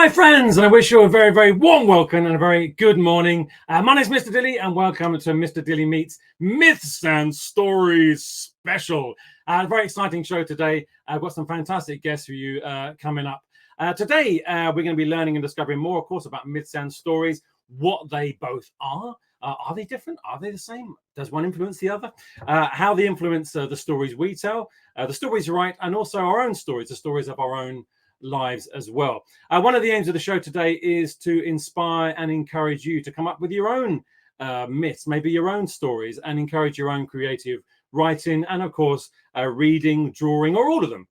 my friends, and I wish you a very, very warm welcome and a very good morning. My name is Mr Dilly, and welcome to Mr Dilly Meets Myths and Stories Special. A very exciting show today. I've got some fantastic guests for you coming up. Today, we're going to be learning and discovering more, of course, about myths and stories, what they both are. Are they different? Are they the same? Does one influence the other? How they influence the stories we tell, the stories we write, and also our own stories, the stories of our own lives as well. One of the aims of the show today is to inspire and encourage you to come up with your own myths, maybe your own stories, and encourage your own creative writing and, of course, reading, drawing, or all of them,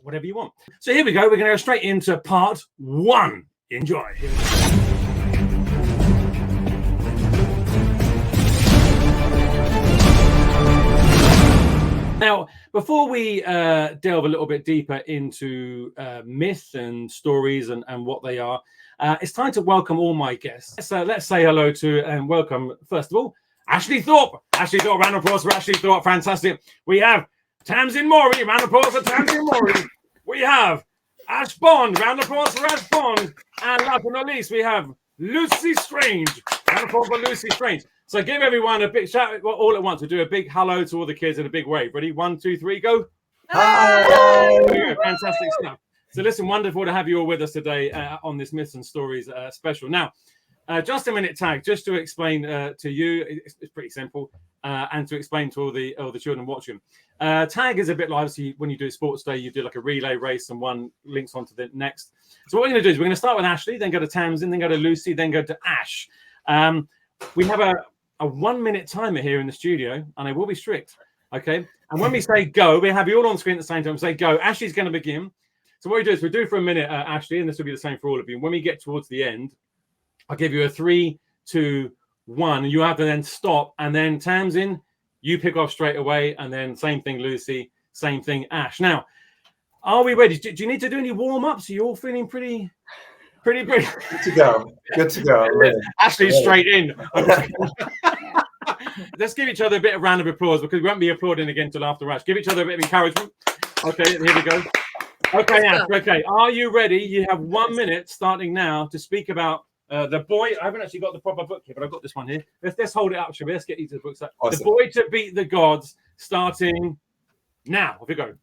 whatever you want. So here we go. We're going to go straight into part one. Enjoy. Now, before we delve a little bit deeper into myth and stories and what they are, it's time to welcome all my guests. So let's say hello to and welcome, first of all, Ashley Thorpe. Ashley Thorpe, round of applause for Ashley Thorpe. Fantastic. We have Tamsin Mori, round of applause for Tamsin Mori. We have Ash Bond, round of applause for Ash Bond. And last but not least, we have Lucy Strange. Round of applause for Lucy Strange. So give everyone a big shout all at once. We'll do a big hello to all the kids in a big wave. Ready? 1, 2, 3, go. Hi. Fantastic stuff. So listen, wonderful to have you all with us today on this Myths and Stories special. Now, just a minute, Tag, just to explain to you, it's pretty simple, and to explain to all the children watching. Tag is a bit like, obviously, when you do sports day, you do like a relay race and one links onto the next. So what we're going to do is we're going to start with Ashley, then go to Tamsin, then go to Lucy, then go to Ash. We have a 1 minute timer here in the studio, and I will be strict, okay? And when we say go, we have you all on screen at the same time. Say go. Ashley's going to begin. So what we do is we do for a minute, Ashley, and this will be the same for all of you. When we get towards the end, I'll give you a 3, 2, 1, and you have to then stop. And then Tamsin, you pick off straight away, and then same thing, Lucy, same thing, Ash. Now, are we ready? Do you need to do any warm-ups? Are you all feeling pretty good to go. Good to go. Ashley's straight in. Let's give each other a bit of round of applause because we won't be applauding again till after Ash. Give each other a bit of encouragement. Okay, here we go. Okay, Ash. Okay, are you ready? You have 1 minute starting now to speak about the boy. I haven't actually got the proper book here, but I've got this one here. Let's hold it up, shall we? Let's get each of the books up. Awesome. The boy to beat the gods, starting now. Off you go.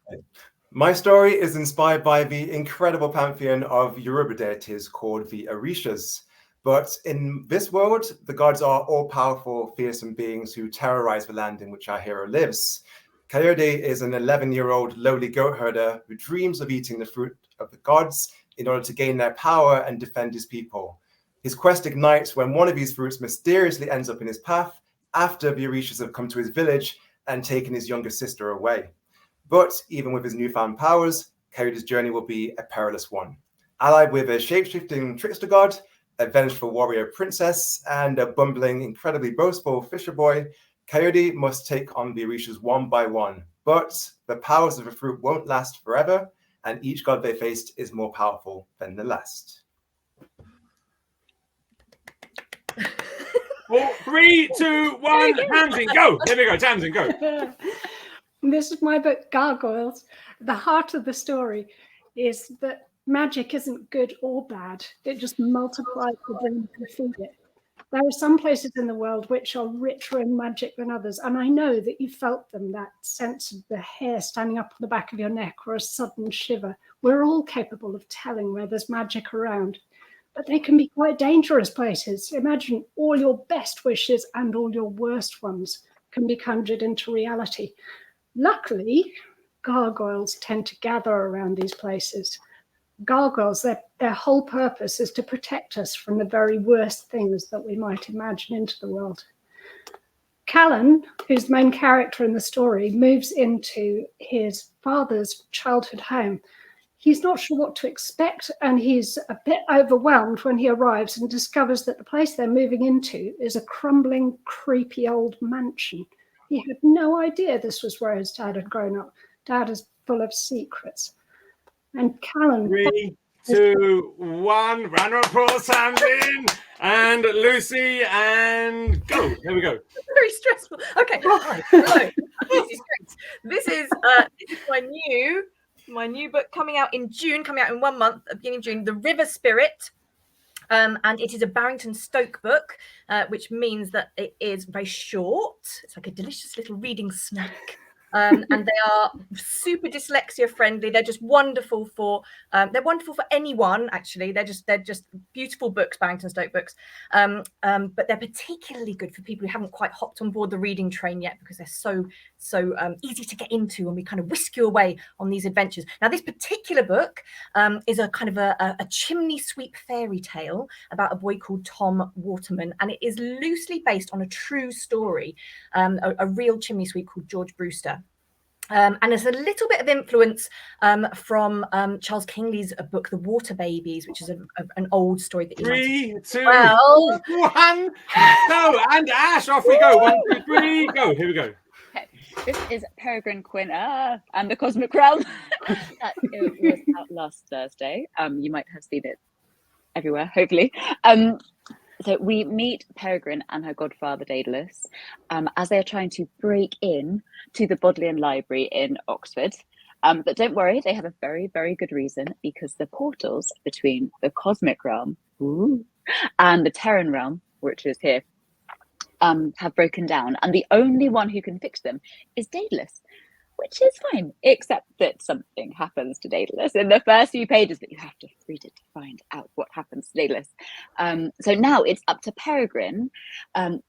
My story is inspired by the incredible pantheon of Yoruba deities called the Orishas. But in this world, the gods are all-powerful, fearsome beings who terrorize the land in which our hero lives. Coyote is an 11-year-old lowly goat herder who dreams of eating the fruit of the gods in order to gain their power and defend his people. His quest ignites when one of these fruits mysteriously ends up in his path after the Orishas have come to his village and taken his younger sister away. But even with his newfound powers, Coyote's journey will be a perilous one. Allied with a shape-shifting trickster god, a vengeful warrior princess, and a bumbling, incredibly boastful fisher boy, Coyote must take on the Orishas one by one. But the powers of the fruit won't last forever, and each god they faced is more powerful than the last. 4, 3, 2, 1, Tamsin, go! Here we go, Tamsin, go. This is my book, Gargoyles. The heart of the story is that magic isn't good or bad. It just multiplies the dream to feed it. There are some places in the world which are richer in magic than others, and I know that you felt them, that sense of the hair standing up on the back of your neck or a sudden shiver. We're all capable of telling where there's magic around, but they can be quite dangerous places. Imagine all your best wishes and all your worst ones can be conjured into reality. Luckily, gargoyles tend to gather around these places. Gargoyles, their whole purpose is to protect us from the very worst things that we might imagine into the world. Callan, who's the main character in the story, moves into his father's childhood home. He's not sure what to expect, and he's a bit overwhelmed when he arrives and discovers that the place they're moving into is a crumbling, creepy old mansion. He had no idea this was where his dad had grown up. Dad is full of secrets. And Callan... 3, 2, 1. Round of applause, Tamsin and Lucy, and go. There we go. Very stressful. Okay. Hello. This is great. This is my new my new book coming out in June, coming out in 1 month, at the beginning of June, The River Spirit. And it is a Barrington Stoke book, which means that it is very short. It's like a delicious little reading snack. And they are super dyslexia friendly. They're just wonderful for anyone, actually. They're just beautiful books, Barrington Stoke books. But they're particularly good for people who haven't quite hopped on board the reading train yet, because they're so easy to get into, and we kind of whisk you away on these adventures. Now, this particular book is a kind of a chimney sweep fairy tale about a boy called Tom Waterman, and it is loosely based on a true story, a real chimney sweep called George Brewster. And there's a little bit of influence from Charles Kingsley's book, The Water Babies, which is an old story that you 3, 2, Well. 1. Go, and Ash, off we go. 1, 2, 3, go. Here we go. Okay. This is Peregrine, Quinn, and the Cosmic Realm. It was out last Thursday. You might have seen it everywhere, hopefully. So we meet Peregrine and her godfather Daedalus as they are trying to break in to the Bodleian Library in Oxford. But don't worry, they have a very, very good reason, because the portals between the Cosmic Realm and the Terran Realm, which is here, have broken down. And the only one who can fix them is Daedalus, which is fine, except that something happens to Daedalus in the first few pages, but you have to read it to find out what happens to Daedalus. So now it's up to Peregrine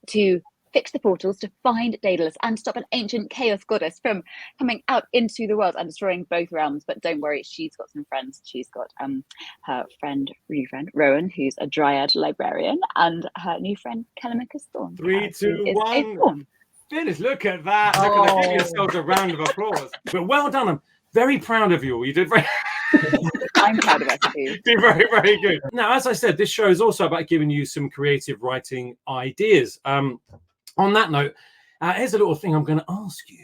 to fix the portals, to find Daedalus and stop an ancient chaos goddess from coming out into the world and destroying both realms. But don't worry, she's got some friends. She's got her new friend Rowan, who's a dryad librarian, and her new friend Telemachus Thorne. 3, 2, 1. Finish. Look at that. Look at that. Give yourselves a round of applause. But well done. I'm very proud of you all. You did very I'm proud of us too. Did very, very good. Now, as I said, this show is also about giving you some creative writing ideas. On that note, here's a little thing I'm going to ask you.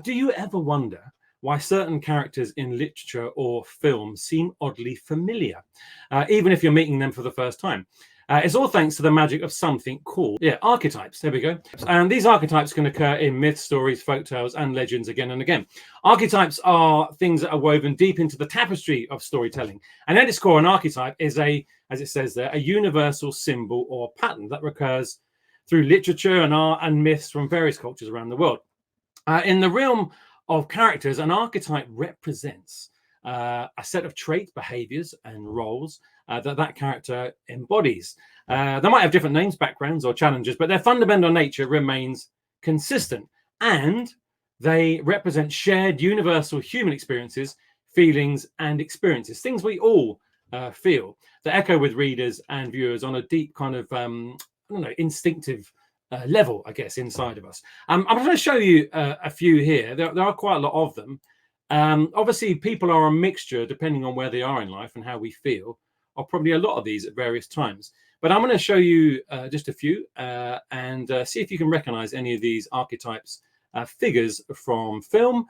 Do you ever wonder why certain characters in literature or film seem oddly familiar, even if you're meeting them for the first time? It's all thanks to the magic of something called archetypes. There we go. And these archetypes can occur in myths, stories, folktales, and legends again and again. Archetypes are things that are woven deep into the tapestry of storytelling. And at its core, an archetype is as it says there, a universal symbol or pattern that recurs through literature and art and myths from various cultures around the world. In the realm of characters, an archetype represents a set of traits, behaviors, and roles that character embodies. They might have different names, backgrounds, or challenges, but their fundamental nature remains consistent, and they represent shared universal human experiences, feelings, and experiences, things we all feel, that echo with readers and viewers on a deep kind of instinctive level, I guess, inside of us. I'm going to show you a few here. There are quite a lot of them. Obviously, people are a mixture, depending on where they are in life and how we feel, of probably a lot of these at various times. But I'm going to show you just a few and see if you can recognize any of these archetypes, figures from film,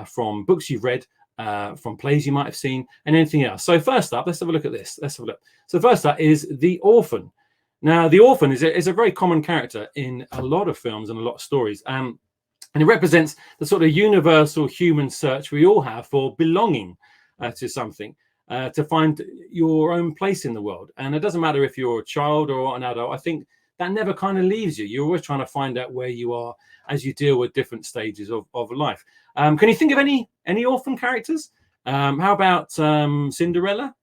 from books you've read, from plays you might have seen, and anything else. So first up, let's have a look at this. Let's have a look. So first up is the orphan. Now, the orphan is a very common character in a lot of films and a lot of stories. And it represents the sort of universal human search we all have for belonging to something, to find your own place in the world. And it doesn't matter if you're a child or an adult. I think that never kind of leaves you. You're always trying to find out where you are as you deal with different stages of life. Can you think of any orphan characters? How about Cinderella,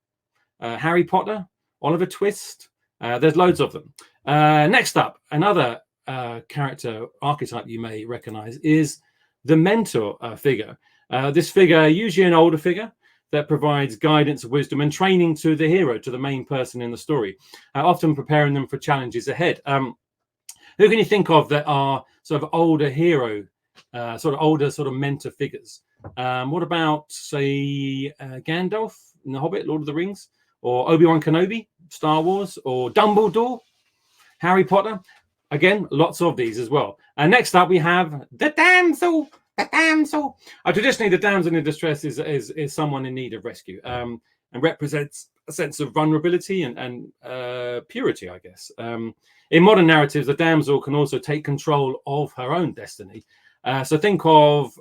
Harry Potter, Oliver Twist? There's loads of them. Next up, another character archetype you may recognize is the mentor figure. This figure, usually an older figure, that provides guidance, wisdom, and training to the hero, to the main person in the story, often preparing them for challenges ahead. Who can you think of that are sort of older hero, older mentor figures? What about, say, Gandalf in The Hobbit, Lord of the Rings, or Obi-Wan Kenobi, Star Wars, or Dumbledore, Harry Potter? Again, lots of these as well. And next up, we have the damsel. The damsel. Traditionally, the damsel in distress is someone in need of rescue, and represents a sense of vulnerability and purity, I guess. In modern narratives, the damsel can also take control of her own destiny, So think of,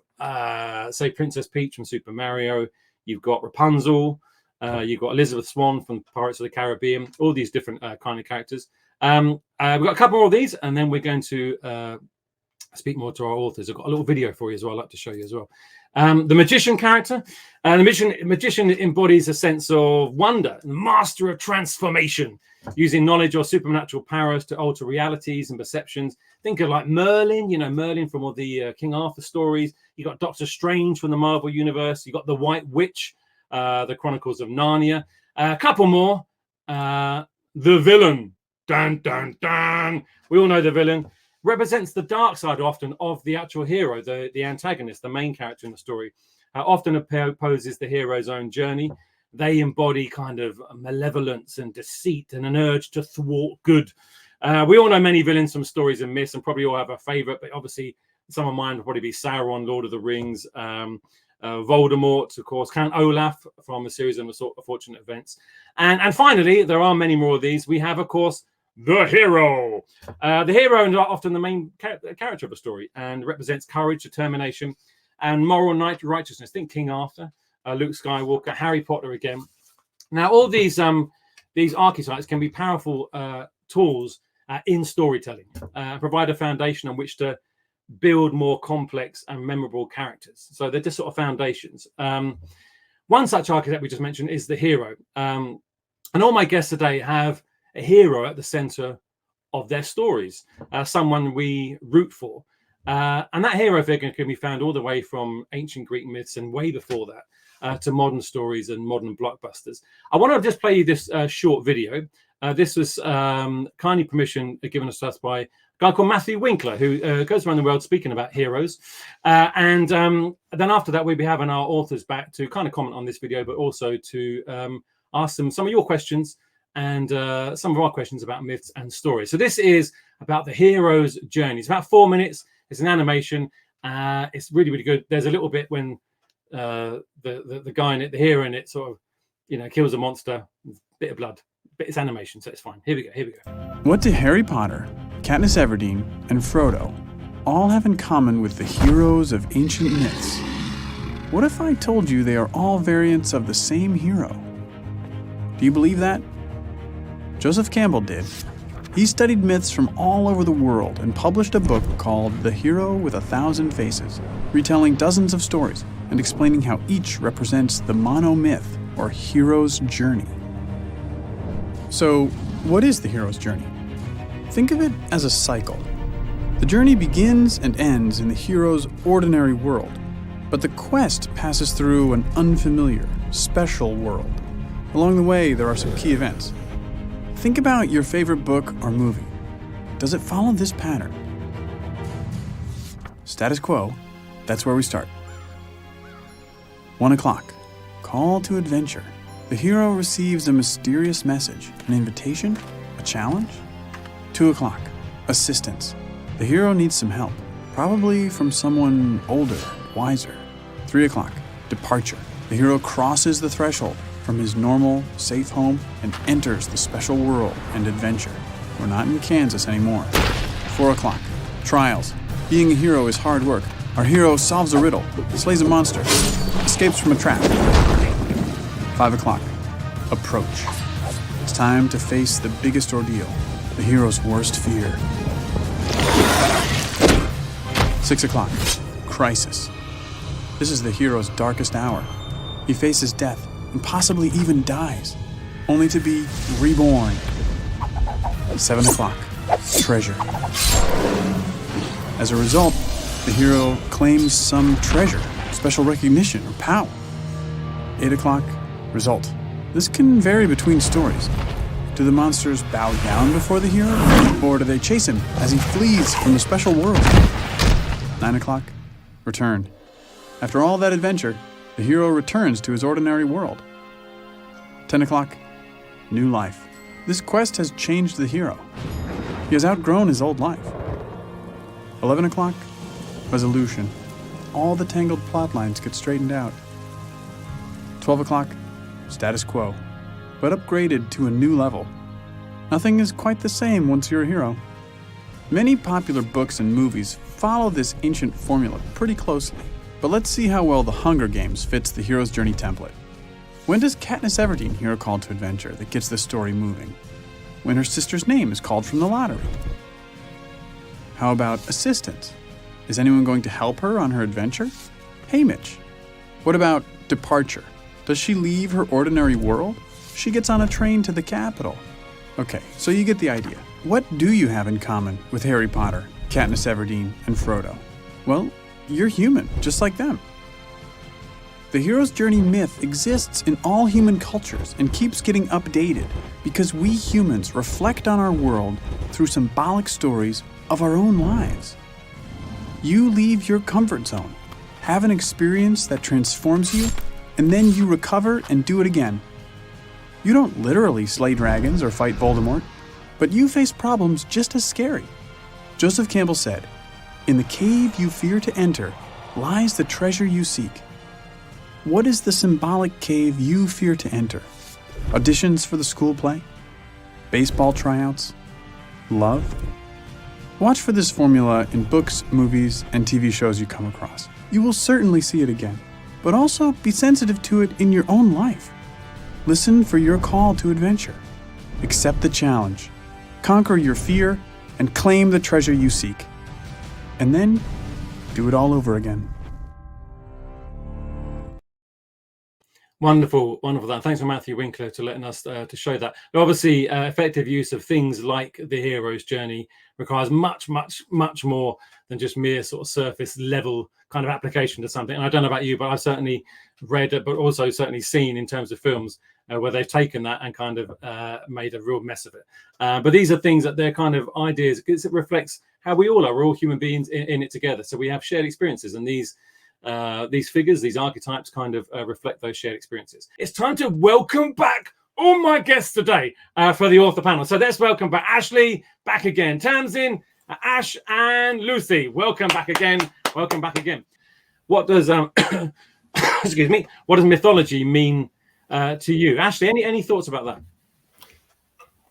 say, Princess Peach from Super Mario. You've got Rapunzel. You've got Elizabeth Swann from Pirates of the Caribbean. All these different kind of characters. We've got a couple more of these, and then we're going to speak more to our authors. I've got a little video for you as well I'd like to show you as well. The magician character. The magician embodies a sense of wonder, master of transformation, using knowledge or supernatural powers to alter realities and perceptions. Think of like Merlin, Merlin from all the King Arthur stories. You got Doctor Strange from the Marvel Universe. You got the White Witch, the Chronicles of Narnia. A couple more. The villain. Dun, dun, dun. We all know the villain. Represents the dark side often of the actual hero, the antagonist, the main character in the story. Often opposes the hero's own journey. They embody kind of malevolence and deceit and an urge to thwart good. We all know many villains from stories and myths, and probably all have a favorite, but obviously some of mine would probably be Sauron, Lord of the Rings, Voldemort, of course, Count Olaf from a series of unfortunate events. And finally, there are many more of these. We have, of course, the hero. The hero is often the main character of a story and represents courage, determination, and moral righteousness. Think King Arthur, Luke Skywalker, Harry Potter again. Now, all these archetypes can be powerful tools in storytelling, provide a foundation on which to build more complex and memorable characters. So they're just sort of foundations. One such archetype we just mentioned is the hero. And all my guests today have a hero at the center of their stories, someone we root for. And that hero figure can be found all the way from ancient Greek myths and way before that to modern stories and modern blockbusters. I want to just play you this short video. This was kindly permission given to us by a guy called Matthew Winkler, who goes around the world speaking about heroes. And then after that, we'll be having our authors back to kind of comment on this video, but also to ask them some of your questions and some of our questions about myths and stories. So this is about the hero's journey. It's about 4 minutes. It's an animation. It's really, really good. There's a little bit when the guy in it, the hero in it, sort of, kills a monster, bit of blood, but it's animation, so it's fine. Here we go. What do Harry Potter, Katniss Everdeen, and Frodo all have in common with the heroes of ancient myths? What if I told you they are all variants of the same hero? Do you believe that? Joseph Campbell did. He studied myths from all over the world and published a book called The Hero with a Thousand Faces, retelling dozens of stories and explaining how each represents the monomyth, or hero's journey. So, what is the hero's journey? Think of it as a cycle. The journey begins and ends in the hero's ordinary world, but the quest passes through an unfamiliar, special world. Along the way, there are some key events. Think about your favorite book or movie. Does it follow this pattern? Status quo, that's where we start. 1 o'clock, call to adventure. The hero receives a mysterious message, an invitation, a challenge. 2 o'clock, assistance. The hero needs some help, probably from someone older, wiser. 3 o'clock, departure. The hero crosses the threshold from his normal, safe home and enters the special world and adventure. We're not in Kansas anymore. 4 o'clock, trials. Being a hero is hard work. Our hero solves a riddle, slays a monster, escapes from a trap. 5 o'clock, approach. It's time to face the biggest ordeal, the hero's worst fear. 6 o'clock, crisis. This is the hero's darkest hour. He faces death and possibly even dies, only to be reborn. 7 o'clock, treasure. As a result, the hero claims some treasure, special recognition, or power. 8 o'clock, result. This can vary between stories. Do the monsters bow down before the hero, or do they chase him as he flees from the special world? 9 o'clock, return. After all that adventure, the hero returns to his ordinary world. 10 o'clock, new life. This quest has changed the hero. He has outgrown his old life. 11 o'clock, resolution. All the tangled plot lines get straightened out. 12 o'clock, status quo, but upgraded to a new level. Nothing is quite the same once you're a hero. Many popular books and movies follow this ancient formula pretty closely. But let's see how well The Hunger Games fits the hero's journey template. When does Katniss Everdeen hear a call to adventure that gets the story moving? When her sister's name is called from the lottery? How about assistance? Is anyone going to help her on her adventure? Hey, Mitch. What about departure? Does she leave her ordinary world? She gets on a train to the capital. Okay, so you get the idea. What do you have in common with Harry Potter, Katniss Everdeen, and Frodo? Well, you're human, just like them. The hero's journey myth exists in all human cultures and keeps getting updated because we humans reflect on our world through symbolic stories of our own lives. You leave your comfort zone, have an experience that transforms you, and then you recover and do it again. You don't literally slay dragons or fight Voldemort, but you face problems just as scary. Joseph Campbell said, "In the cave you fear to enter lies the treasure you seek." What is the symbolic cave you fear to enter? Auditions for the school play? Baseball tryouts? Love? Watch for this formula in books, movies, and TV shows you come across. You will certainly see it again, but also be sensitive to it in your own life. Listen for your call to adventure. Accept the challenge. Conquer your fear and claim the treasure you seek. And then do it all over again. Wonderful. Thanks for Matthew Winkler to letting us to show that. But obviously, effective use of things like the hero's journey requires much more than just mere sort of surface level kind of application to something. And I don't know about you, but I've certainly read it, but also certainly seen in terms of films where they've taken that and kind of made a real mess of it. But these are things that they're kind of ideas because it reflects how we all are. We're all human beings in it together. So we have shared experiences, and these figures, these archetypes kind of reflect those shared experiences. It's time to welcome back all my guests today for the author panel. So let's welcome back Ashley, back again, Tamsin, Ash, and Lucy. Welcome back again. What does excuse me? What does mythology mean to you, Ashley? Any thoughts about that?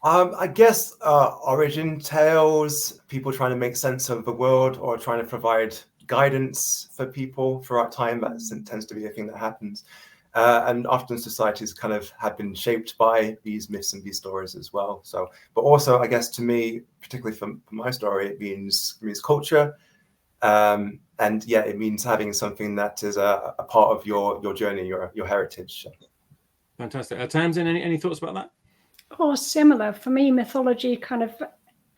I guess origin tales, people trying to make sense of the world or trying to provide guidance for people throughout time. That tends to be a thing that happens. And often societies kind of have been shaped by these myths and these stories as well. So, but also, I guess to me, particularly for my story, it means culture. And yeah, it means having something that is a part of your journey, your heritage. Fantastic. Tamsin, any thoughts about that? Or similar. For me, mythology kind of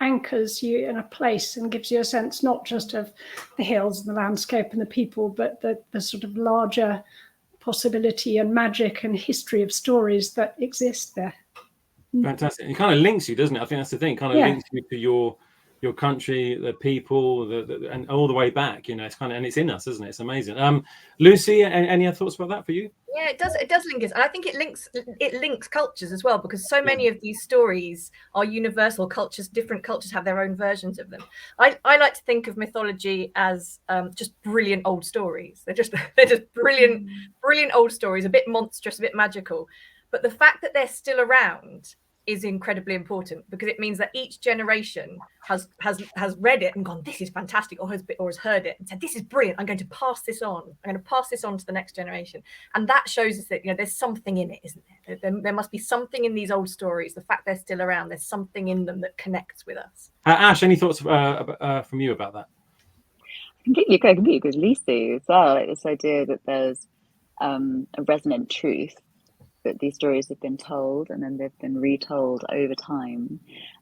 anchors you in a place and gives you a sense not just of the hills and the landscape and the people, but the sort of larger possibility and magic and history of stories that exist there. Fantastic. It kind of links you, doesn't it? I think that's the thing. It kind of links you to your country, the people, and all the way back. You know, it's kind of, and it's in us, isn't it? It's amazing. Lucy, any other thoughts about that for you? Yeah, it does link us, and I think it links cultures as well, because so many of these stories are universal cultures. Different cultures have their own versions of them. I like to think of mythology as just brilliant old stories. They're just brilliant old stories, a bit monstrous, a bit magical. But the fact that they're still around is incredibly important, because it means that each generation has read it and gone, this is fantastic, or has heard it and said, this is brilliant, I'm going to pass this on. I'm going to pass this on to the next generation. And that shows us that, you know, there's something in it, isn't there? There must be something in these old stories. The fact they're still around, there's something in them that connects with us. Ash, any thoughts from you about that? I completely agree with Lucy as well. Like this idea that there's a resonant truth, that these stories have been told and then they've been retold over time.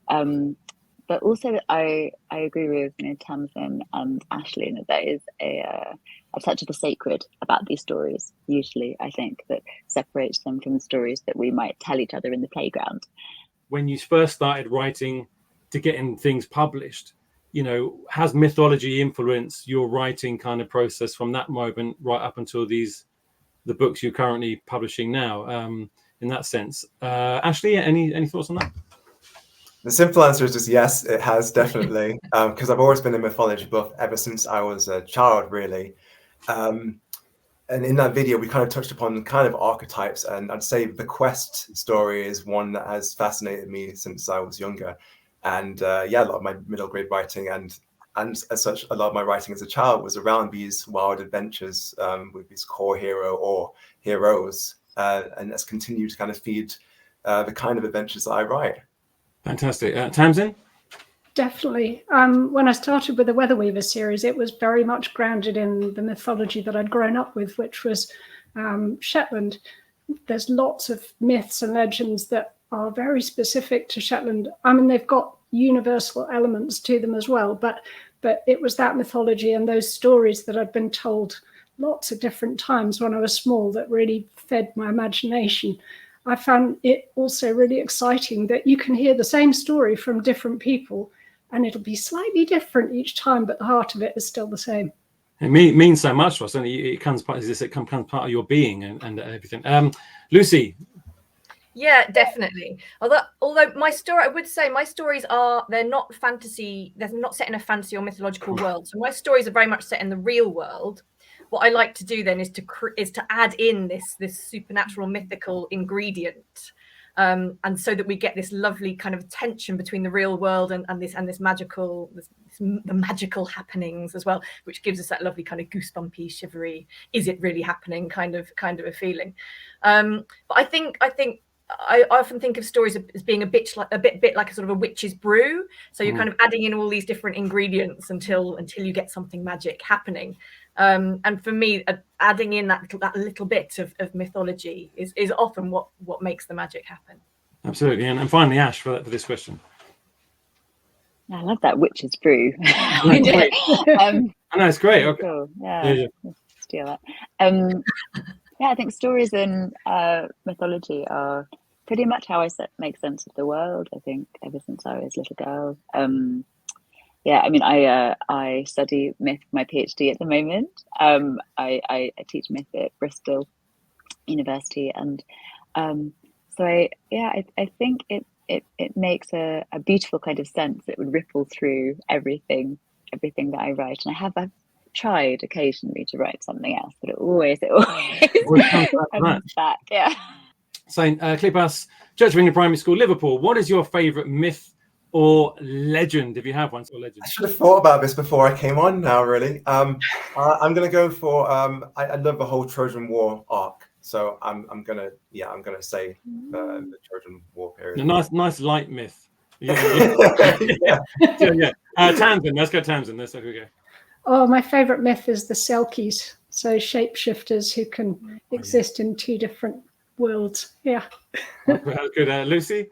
But also I agree with Tamsin and Ashley that there is a touch of the sacred about these stories, usually, I think, that separates them from the stories that we might tell each other in the playground. When you first started writing to getting things published, you know, has mythology influenced your writing kind of process from that moment right up until the books you're currently publishing now, in that sense? Ashley, any thoughts on that? The simple answer is just yes, it has, definitely, because I've always been a mythology buff ever since I was a child, really. And in that video, we kind of touched upon kind of archetypes, and I'd say the quest story is one that has fascinated me since I was younger. And yeah, a lot of my middle grade writing and and as such, a lot of my writing as a child was around these wild adventures with these core hero or heroes, and that's continued to kind of feed the kind of adventures that I write. Fantastic. Tamsin? Definitely. When I started with the Weather Weaver series, it was very much grounded in the mythology that I'd grown up with, which was Shetland. There's lots of myths and legends that are very specific to Shetland. I mean, they've got universal elements to them as well, but it was that mythology and those stories that I'd been told lots of different times when I was small that really fed my imagination. I found it also really exciting that you can hear the same story from different people and it'll be slightly different each time, but the heart of it is still the same. It means so much to us, and it becomes part of your being and everything. Lucy? Yeah, definitely. Although my story, I would say my stories they're not fantasy. They're not set in a fantasy or mythological world. So my stories are very much set in the real world. What I like to do then is to add in this supernatural mythical ingredient, and so that we get this lovely kind of tension between the real world and this magical the magical happenings as well, which gives us that lovely kind of goosebumpy, shivery, is it really happening kind of a feeling. But I think I often think of stories as being a bit like a sort of a witch's brew. So you're kind of adding in all these different ingredients until you get something magic happening. And for me, adding in that little bit of mythology is often what makes the magic happen. Absolutely. And finally, Ash, for this question. I love that witch's brew. I know, it's great. Okay. Cool. Yeah. Steal that. Yeah, I think stories in mythology are pretty much how I make sense of the world. I think ever since I was a little girl. Yeah, I mean, I study myth for my PhD at the moment. I teach myth at Bristol University, and so I think it makes a beautiful kind of sense that would ripple through everything that I write. And I've tried occasionally to write something else, but it always comes back. Yeah. So, Klippas, Church of England Primary School, Liverpool. What is your favourite myth or legend, if you have one? Or legend? I should have thought about this before I came on. Now, really, I'm going to go for. I love the whole Trojan War arc, so I'm going to say the Trojan War period. A nice light myth. Yeah. Tamsin, let's go. Tamsin, let's go. Oh, my favourite myth is the Selkies, so shapeshifters who can exist in two different worlds. Yeah. Good, Lucy.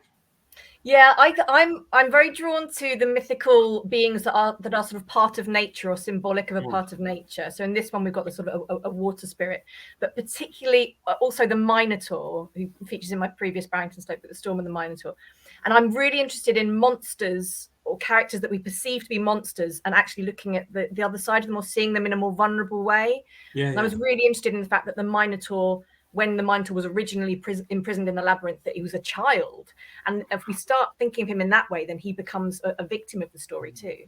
Yeah, I'm very drawn to the mythical beings that are sort of part of nature or symbolic of a part of nature. So in this one, we've got the sort of a water spirit, but particularly also the Minotaur, who features in my previous Barrington Stoke, but the Storm and the Minotaur. And I'm really interested in monsters or characters that we perceive to be monsters and actually looking at the other side of them or seeing them in a more vulnerable way. I was really interested in the fact that the Minotaur, when the Minotaur was originally imprisoned in the labyrinth, that he was a child. And if we start thinking of him in that way, then he becomes a victim of the story too.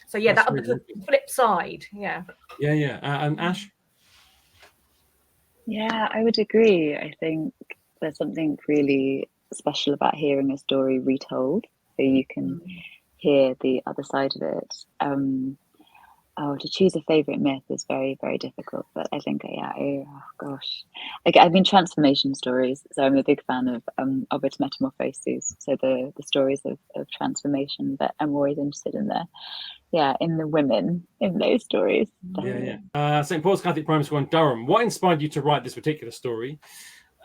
So yeah, that was the flip side. Yeah. And Ash? Yeah, I would agree. I think there's something really special about hearing a story retold, so you can hear the other side of it. To choose a favorite myth is very, very difficult, but I think, I mean, transformation stories. So I'm a big fan of its metamorphoses. So the stories of transformation that I'm always interested in in the women in those stories. St Paul's Catholic Primary School in Durham. What inspired you to write this particular story?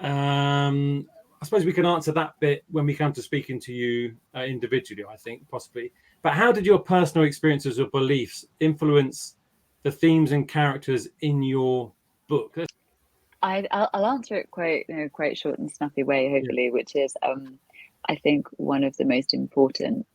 I suppose we can answer that bit when we come to speaking to you individually, I think, possibly. But how did your personal experiences or beliefs influence the themes and characters in your book? I'll answer it quite short and snappy way, hopefully, which is I think one of the most important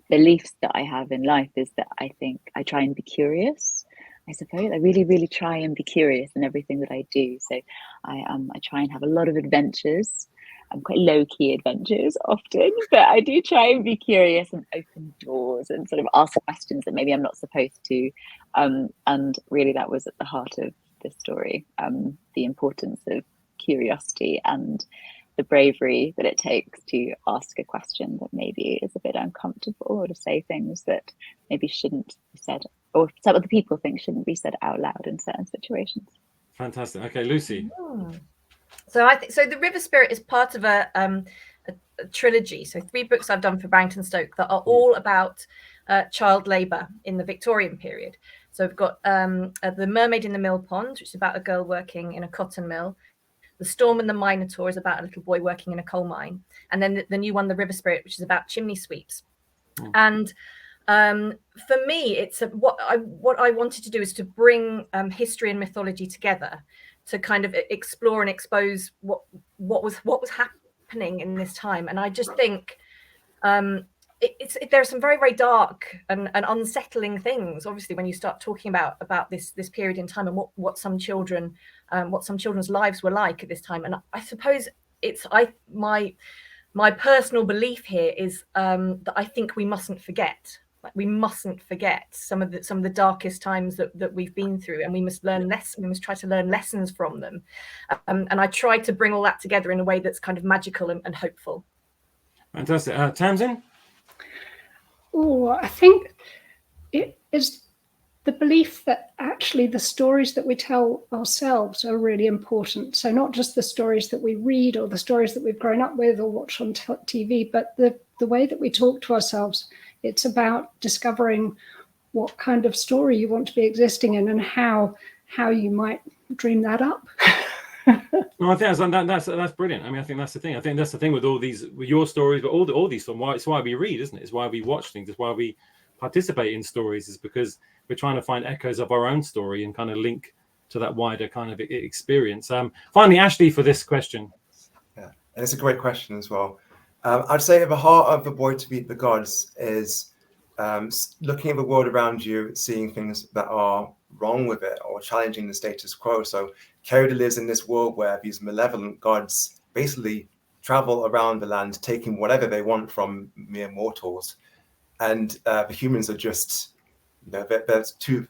beliefs that I have in life is that I think I try and be curious. I suppose I really, really try and be curious in everything that I do. So I try and have a lot of adventures. I'm quite low-key adventures often, but I do try and be curious and open doors and sort of ask questions that maybe I'm not supposed to. And really that was at the heart of the story, the importance of curiosity and the bravery that it takes to ask a question that maybe is a bit uncomfortable, or to say things that maybe shouldn't be said, or some other people think shouldn't be said out loud in certain situations. Fantastic. Okay, Lucy. So I think so. The River Spirit is part of a trilogy. So 3 books I've done for Barrington Stoke that are all about child labour in the Victorian period. So we've got The Mermaid in the Mill Pond, which is about a girl working in a cotton mill. The Storm and the Minotaur is about a little boy working in a coal mine. And then the new one, The River Spirit, which is about chimney sweeps. And for me, it's what I wanted to do is to bring history and mythology together, to kind of explore and expose what was happening in this time. And I just think there are some very, very dark and unsettling things, obviously, when you start talking about this period in time, and what some children's lives were like at this time. And I suppose my personal belief here is that I think we mustn't forget. We mustn't forget some of the darkest times that we've been through, and we must learn lessons. We must try to learn lessons from them. And I try to bring all that together in a way that's kind of magical and hopeful. Fantastic. Tamsin? Oh, I think it is the belief that actually the stories that we tell ourselves are really important. So not just the stories that we read or the stories that we've grown up with or watch on TV, but the way that we talk to ourselves. It's about discovering what kind of story you want to be existing in, and how you might dream that up. No, I think that's brilliant. I mean, I think that's the thing. I think that's the thing with your stories, but all these stories. It's why we read, isn't it? It's why we watch things. It's why we participate in stories. Is because we're trying to find echoes of our own story and kind of link to that wider kind of experience. Finally, Ashley, for this question. Yeah, and it's a great question as well. I'd say at the heart of The Boy to Beat the Gods is looking at the world around you, seeing things that are wrong with it or challenging the status quo. So Cerida lives in this world where these malevolent gods basically travel around the land, taking whatever they want from mere mortals. And the humans are just, they're too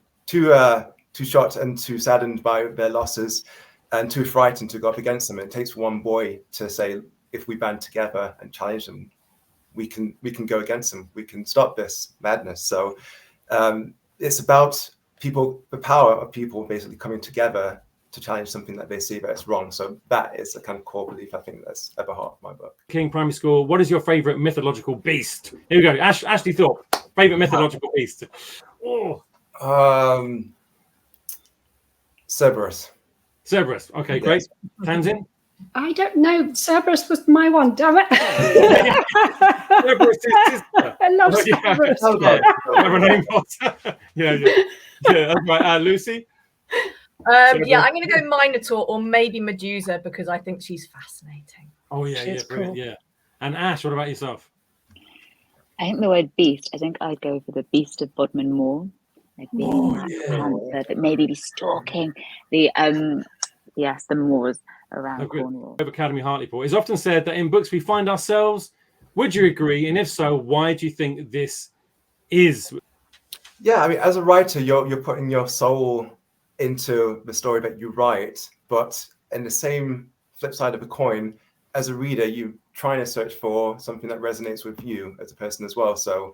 shocked and too saddened by their losses and too frightened to go up against them. It takes one boy to say, if we band together and challenge them, we can go against them. We can stop this madness. So it's about the power of people basically coming together to challenge something that they see that is wrong. So that is a kind of core belief, I think, that's at the heart of my book. King Primary School, what is your favourite mythological beast? Here we go. Ashley Thorpe, favourite mythological beast. Oh. Cerberus. Cerberus. Okay, great. Tamsin? I don't know. Cerberus was my one. Damn it! Cerberus is sister. I love Cerberus. Whatever name was. Yeah. That's right. Lucy. Yeah, I'm going to go Minotaur or maybe Medusa, because I think she's fascinating. Oh yeah, She's brilliant. cool. Yeah. And Ash, what about yourself? I think the word beast, I think I'd go for the beast of Bodmin Moor. Like being that panther that maybe be stalking the moors around Cornwall. Academy Hartlepool. It's often said that in books we find ourselves. Would you agree? And if so, why do you think this is? Yeah, I mean, as a writer, you're putting your soul into the story that you write, but in the same flip side of the coin, as a reader, you're trying to search for something that resonates with you as a person as well. So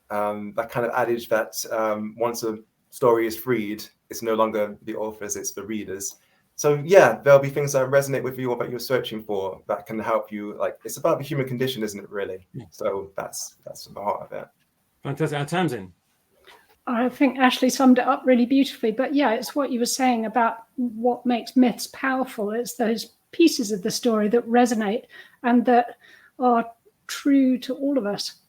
that kind of adage that once a story is freed, it's no longer the authors, it's the readers. So yeah, there'll be things that resonate with you or that you're searching for that can help you. Like, it's about the human condition, isn't it, really? Yeah. So that's the heart of it. Fantastic. Tamsin? I think Ashley summed it up really beautifully. But yeah, it's what you were saying about what makes myths powerful. It's those pieces of the story that resonate and that are true to all of us.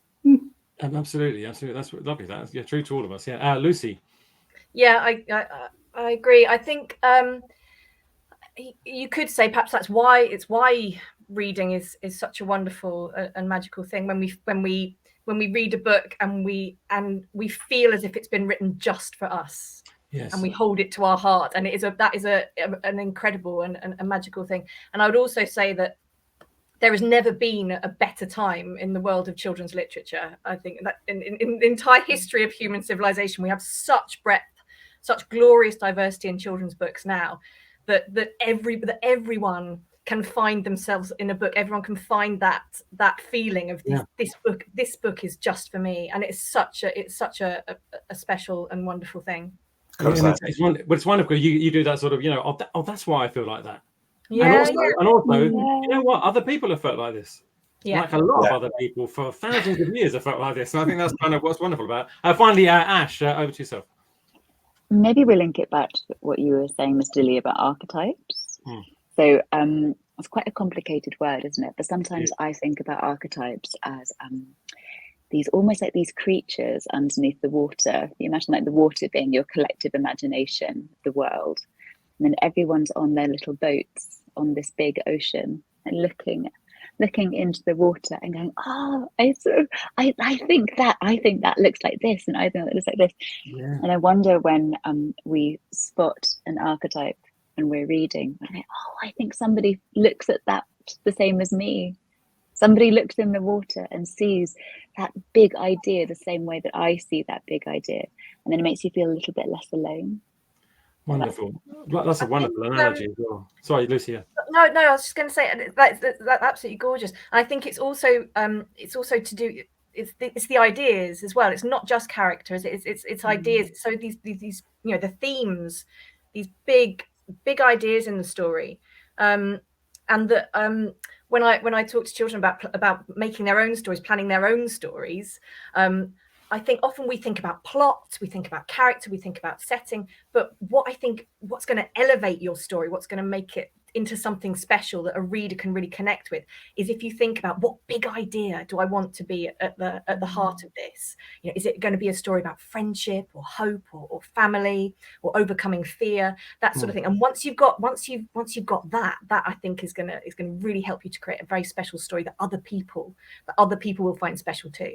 Absolutely. That's lovely. That's true to all of us. Yeah. Lucy? Yeah, I agree. I think you could say perhaps that's why reading is such a wonderful and magical thing. When we read a book and we feel as if it's been written just for us. Yes. And we hold it to our heart, and that is an incredible and a magical thing. And I would also say that there has never been a better time in the world of children's literature. I think that in the entire history of human civilization, we have such breadth, such glorious diversity in children's books now that everyone can find themselves in a book. Everyone can find that feeling of this book is just for me, and it's such a special and wonderful thing. Yeah, and it's wonderful. You do that sort of, that's why I feel like that. Yeah, and also, you know what? Other people have felt like this. Yeah. Like a lot of other people for thousands of years have felt like this. And I think that's kind of what's wonderful about it. Finally, Ash, over to yourself. Maybe we'll link it back to what you were saying, Mr Dilly, about archetypes. So it's quite a complicated word, isn't it? But sometimes I think about archetypes as these almost like these creatures underneath the water. You imagine like the water being your collective imagination, the world. And then everyone's on their little boats on this big ocean and looking into the water and going, oh, I think that looks like this, and I think that looks like this. Yeah. And I wonder when we spot an archetype and we're reading, we're like, oh, I think somebody looks at that the same as me. Somebody looks in the water and sees that big idea the same way that I see that big idea. And then it makes you feel a little bit less alone. Wonderful. That's a wonderful analogy as well. Sorry, Lucia. No, I was just going to say that's absolutely gorgeous. And I think it's also to do. It's the ideas as well. It's not just characters. It's ideas. So these the themes, these big ideas in the story, and that when I talk to children about making their own stories, planning their own stories. I think often we think about plot, we think about character, we think about setting, but what's going to elevate your story, what's going to make it into something special that a reader can really connect with, is if you think about what big idea do I want to be at the heart of this. Is it going to be a story about friendship or hope or family or overcoming fear, that sort of thing. And once you've got that I think is going to really help you to create a very special story that other people will find special too.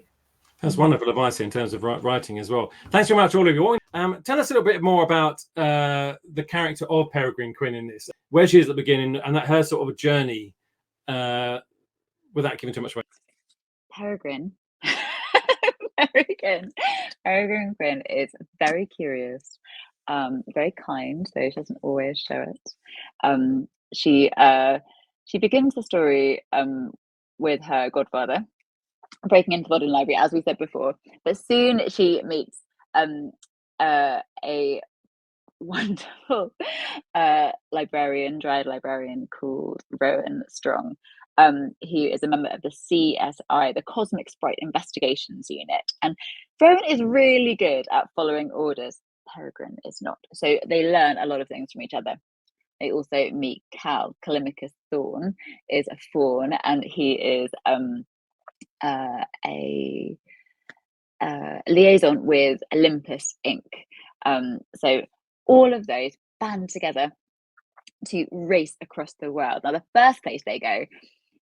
That's wonderful advice in terms of writing as well. Thanks very much, all of you. Tell us a little bit more about the character of Peregrine Quinn in this, where she is at the beginning, and that her sort of journey, without giving too much away. Peregrine Quinn is very curious, very kind, though she doesn't always show it. She begins the story with her godfather breaking into the modern library, as we said before, but soon she meets a wonderful dryad librarian called Rowan Strong. He is a member of the CSI, the Cosmic Sprite Investigations Unit, and Rowan is really good at following orders. Peregrine is not, so they learn a lot of things from each other. They also meet Callimachus Thorne is a faun, and he is a liaison with Olympus Inc. So all of those band together to race across the world. Now the first place they go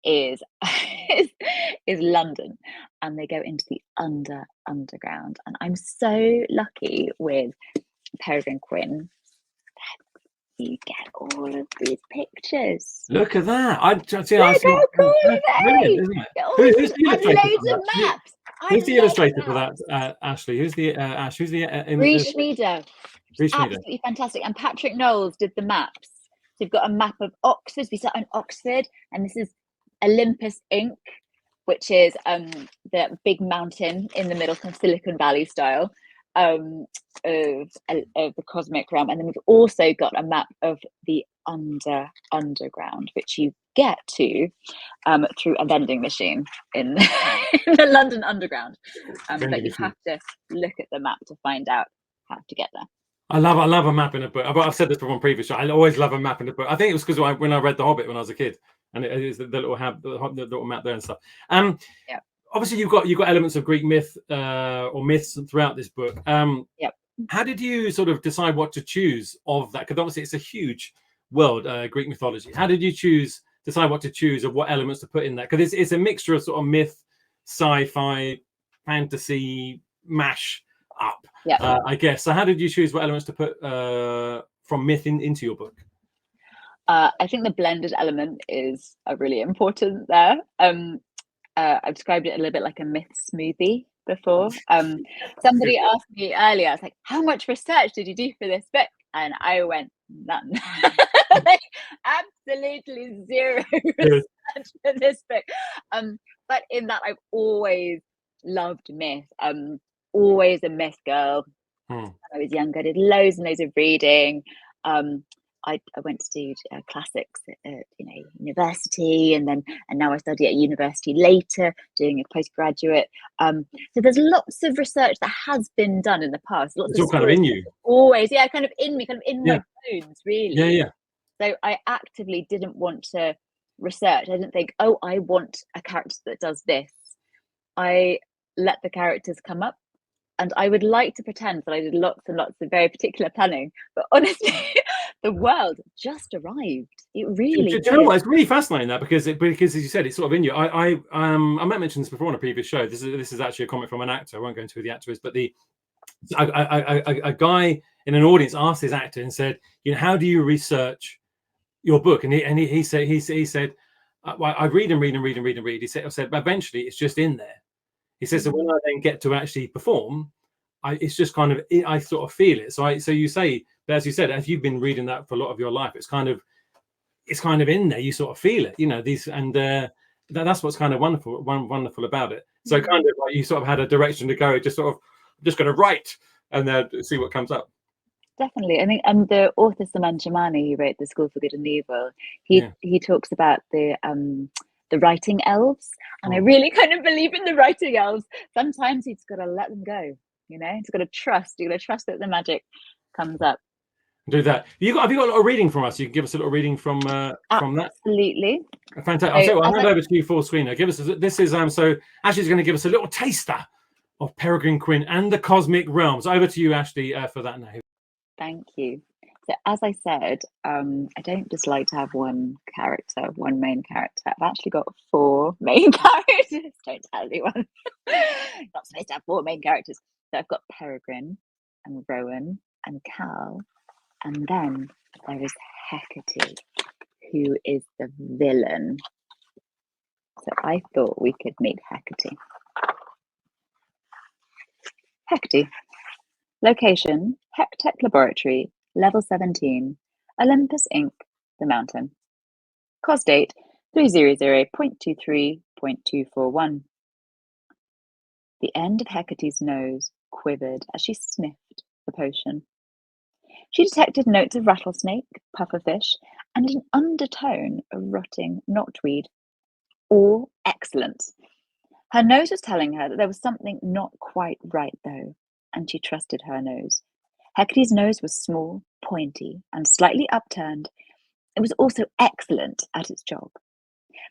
is London, and they go into the underground. And I'm so lucky with Peregrine Quinn. You get all of these pictures. Look at that! Look how cool are they? Isn't it? Who's the illustrator? Who's the illustrator for that? Ashley. Who's the Ash? Who's the Reece Schmieder. Absolutely fantastic. And Patrick Knowles did the maps. So we've got a map of Oxford. We start in Oxford, and this is Olympus Inc., which is the big mountain in the middle, kind of Silicon Valley style. Of the cosmic realm, and then we've also got a map of the underground, which you get to through a vending machine in the London Underground. But you have to look at the map to find out how to get there. I love a map in a book. I've said this before on previous show. I always love a map in a book. I think it was because when I read The Hobbit when I was a kid, and it is the little map there and stuff. Yeah. Obviously, you've got elements of Greek myth or myths throughout this book. How did you sort of decide what to choose of that? Because obviously, it's a huge world, Greek mythology. How did you decide what to choose of what elements to put in that? Because it's a mixture of sort of myth, sci-fi, fantasy, mash up, I guess. So how did you choose what elements to put from myth into your book? I think the blended element is really important there. I've described it a little bit like a myth smoothie before. Somebody asked me earlier, I was like, how much research did you do for this book? And I went, none. Like, absolutely zero research for this book. But in that, I've always loved myth. Always a myth girl. When I was younger, I did loads and loads of reading. I went to do classics at university, and now I study at university later, doing a postgraduate. So there's lots of research that has been done in the past. Lots It's of all kind of in you. Always, yeah, kind of in me, kind of in my bones, really. Yeah. So I actively didn't want to research. I didn't think, oh, I want a character that does this. I let the characters come up. And I would like to pretend that I did lots and lots of very particular planning, but honestly, the world just arrived. It really Do you know what? It's really fascinating that because as you said, it's sort of in you. I might mention this before on a previous show. This is actually a comment from an actor. I won't go into who the actor is, but a guy in an audience asked his actor and said, how do you research your book? And he said, I read and read. He said, eventually it's just in there. He says, so when I then get to actually perform, it's just kind of, I sort of feel it. So you say, but as you said, as you've been reading that for a lot of your life, it's kind of in there. You sort of feel it, that's what's kind of wonderful about it. So kind of like you sort of had a direction to go, just sort of, I'm just going to write and then see what comes up. Definitely. I think the author Saman Chamani, who wrote The School for Good and Evil, he talks about the writing elves, and I really kind of believe in the writing elves. Sometimes you've got to let them go, you've got to trust. You've got to trust that the magic comes up. Do that. Have you got a lot of reading from us? You can give us a little reading from that. Absolutely. Fantastic. I'll hand over to you full screen. Give us this is so Ashley's going to give us a little taster of Peregrine Quinn and the Cosmic Realms. Over to you, Ashley, for that now. Thank you. So as I said, I don't just like to have one main character. I've actually got 4 main characters. Don't tell anyone. Not supposed to have 4 main characters. So I've got Peregrine and Rowan and Cal, and then there is Hecate, who is the villain. So I thought we could meet Hecate. Hecate. Location, Hectech Laboratory, Level 17, Olympus Inc., the mountain. Cos date, 300.23.241. The end of Hecate's nose quivered as she sniffed the potion. She detected notes of rattlesnake, pufferfish, and an undertone of rotting knotweed. All excellent. Her nose was telling her that there was something not quite right, though, and she trusted her nose. Hecate's nose was small, pointy, and slightly upturned. It was also excellent at its job.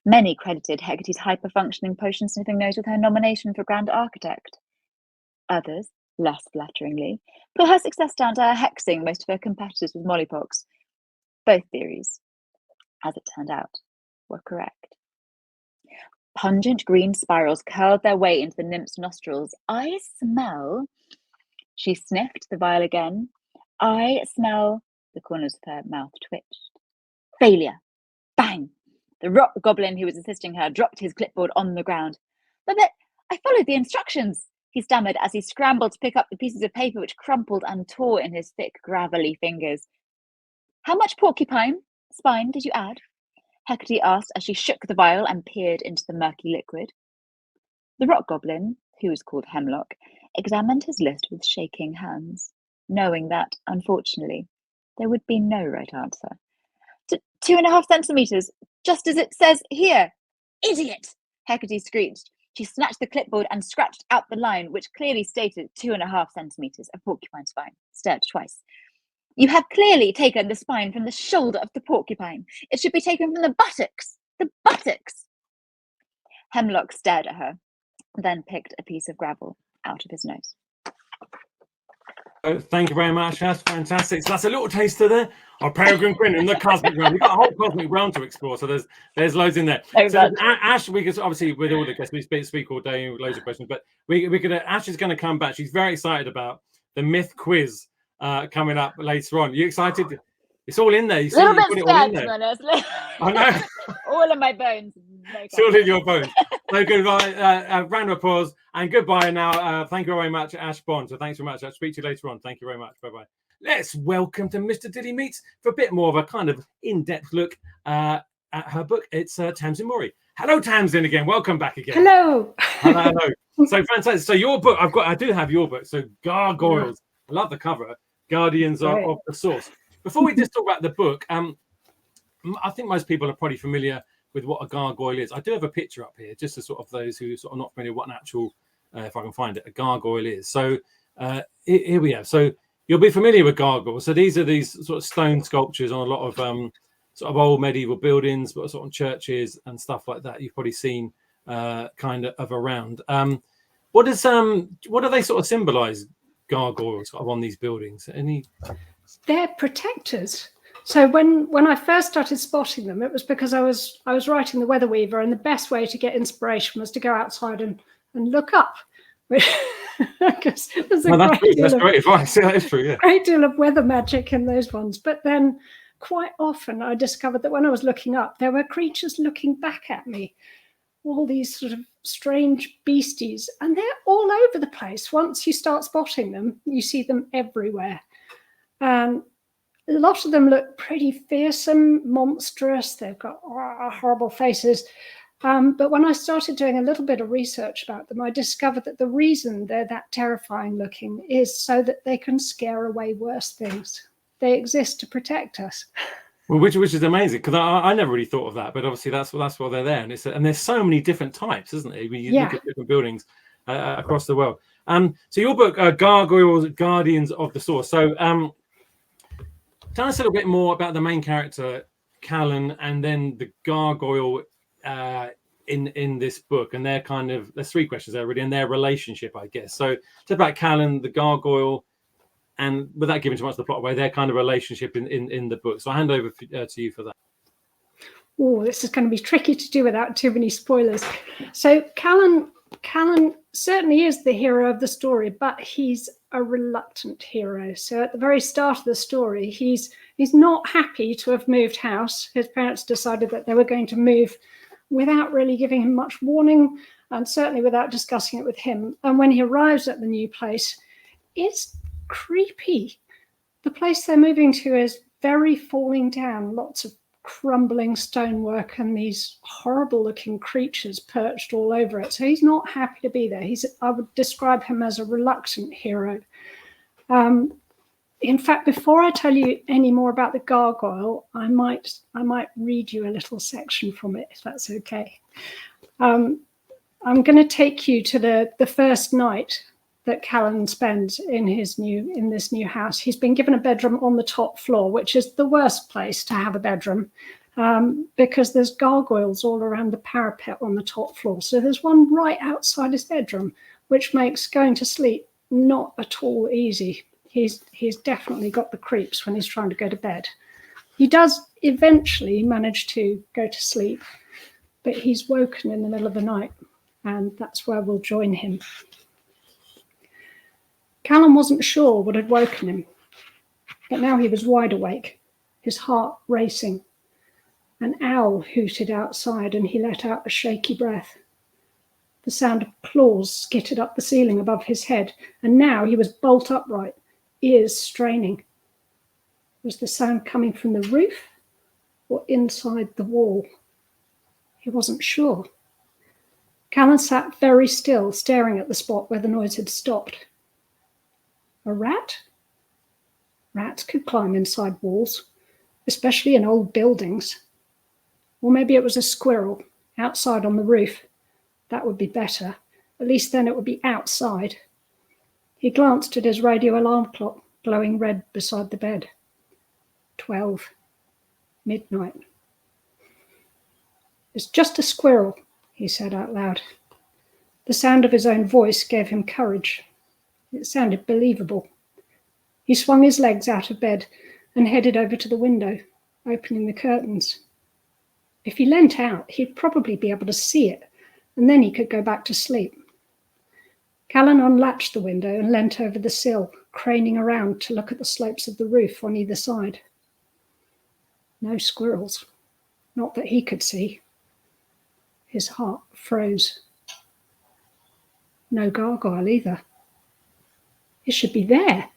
Many credited Hecate's hyper-functioning potion-sniffing nose with her nomination for Grand Architect. Others, less flatteringly, put her success down to her hexing most of her competitors with mollypox. Both theories, as it turned out, were correct. Pungent green spirals curled their way into the nymph's nostrils. I smell... She sniffed the vial again. I smell... The corners of her mouth twitched. Failure. Bang! The rock goblin who was assisting her dropped his clipboard on the ground. But I followed the instructions, he stammered as he scrambled to pick up the pieces of paper which crumpled and tore in his thick, gravelly fingers. How much porcupine spine did you add? Hecate asked as she shook the vial and peered into the murky liquid. The rock goblin, who was called Hemlock, examined his list with shaking hands, knowing that, unfortunately, there would be no right answer. 2.5 centimeters, just as it says here. Idiot! Hecate screeched. She snatched the clipboard and scratched out the line, which clearly stated 2.5 centimeters of porcupine spine, stirred twice. You have clearly taken the spine from the shoulder of the porcupine. It should be taken from the buttocks. The buttocks! Hemlock stared at her, then picked a piece of gravel out of his nose. Thank you very much. That's fantastic. So that's a little taster there of Peregrine Quinn in the Cosmic Realm. We've got a whole Cosmic Realm to explore, so there's loads in there. So Ash, we could obviously with all the guests we speak all day, loads of questions, but we could. Ash is going to come back. She's very excited about the myth quiz coming up later on. You excited? It's all in there. You see, a little bit scared, to be honest. I know. All in my bones. It's all in your bones. So goodbye. Round of applause and goodbye now. Thank you very much, Ash Bond. So thanks very much. I'll speak to you later on. Thank you very much. Bye bye. let's welcome to Mr Dilly Meets for a bit more of a kind of in-depth look at her book. It's Tamsin Mori. Hello, Tamsin, again. Welcome back again. Hello. Hello. So fantastic. So your book, I do have your book. So Gargoyles. I love the cover. Guardians of the Source. Before we just talk about the book, I think most people are probably familiar with what a gargoyle is. I do have a picture up here, just to sort of those who sort of not familiar what an actual, if I can find it, a gargoyle is. So here we are. So you'll be familiar with gargoyles. So these are these sort of stone sculptures on a lot of sort of old medieval buildings, but sort of churches and stuff like that. You've probably seen kind of around. What do they sort of symbolize, gargoyles, sort of on these buildings? They're protectors. So when I first started spotting them, it was because I was writing the Weather Weaver, and the best way to get inspiration was to go outside and look up. Because there's that's great advice. Yeah, that is true. Yeah. Great deal of weather magic in those ones. But then quite often I discovered that when I was looking up, there were creatures looking back at me. All these sort of strange beasties, and they're all over the place. Once you start spotting them, you see them everywhere. A lot of them look pretty fearsome, monstrous. They've got horrible faces. But when I started doing a little bit of research about them, I discovered that the reason they're that terrifying looking is so that they can scare away worse things. They exist to protect us. Well, which is amazing, because I never really thought of that, but obviously that's why they're there, and there's so many different types, isn't there? When you look at different buildings across the world. So your book, Gargoyles, Guardians of the Source. So tell us a little bit more about the main character, Callan, and then the gargoyle in this book, and their kind of, there's three questions there really, and their relationship, I guess. So it's about Callan, the gargoyle, and without giving too much of the plot away, their kind of relationship in the book. So I hand over to you for that. Oh, this is going to be tricky to do without too many spoilers. So Callan certainly is the hero of the story, but he's a reluctant hero. So at the very start of the story, he's not happy to have moved house. His parents decided that they were going to move without really giving him much warning, and certainly without discussing it with him. And when he arrives at the new place, it's creepy. The place they're moving to is very falling down, lots of crumbling stonework and these horrible looking creatures perched all over it. So he's not happy to be there. I would describe him as a reluctant hero. In fact, before I tell you any more about the gargoyle, I might read you a little section from it, if that's okay. I'm going to take you to the first night that Callan spends in this new house. He's been given a bedroom on the top floor, which is the worst place to have a bedroom, because there's gargoyles all around the parapet on the top floor. So there's one right outside his bedroom, which makes going to sleep not at all easy. He's definitely got the creeps when he's trying to go to bed. He does eventually manage to go to sleep, but he's woken in the middle of the night, and that's where we'll join him. Callan wasn't sure what had woken him, but now he was wide awake, his heart racing. An owl hooted outside, and he let out a shaky breath. The sound of claws skittered up the ceiling above his head, and now he was bolt upright, ears straining. Was the sound coming from the roof or inside the wall? He wasn't sure. Callan sat very still, staring at the spot where the noise had stopped. A rat? Rats could climb inside walls, especially in old buildings. Or maybe it was a squirrel outside on the roof. That would be better. At least then it would be outside. He glanced at his radio alarm clock, glowing red beside the bed. 12. Midnight. It's just a squirrel, he said out loud. The sound of his own voice gave him courage. It sounded believable. He swung his legs out of bed and headed over to the window, opening the curtains. If he leant out, he'd probably be able to see it, and then he could go back to sleep. Callan unlatched the window and leant over the sill, craning around to look at the slopes of the roof on either side. No squirrels, not that he could see. His heart froze. No gargoyle either. It should be there,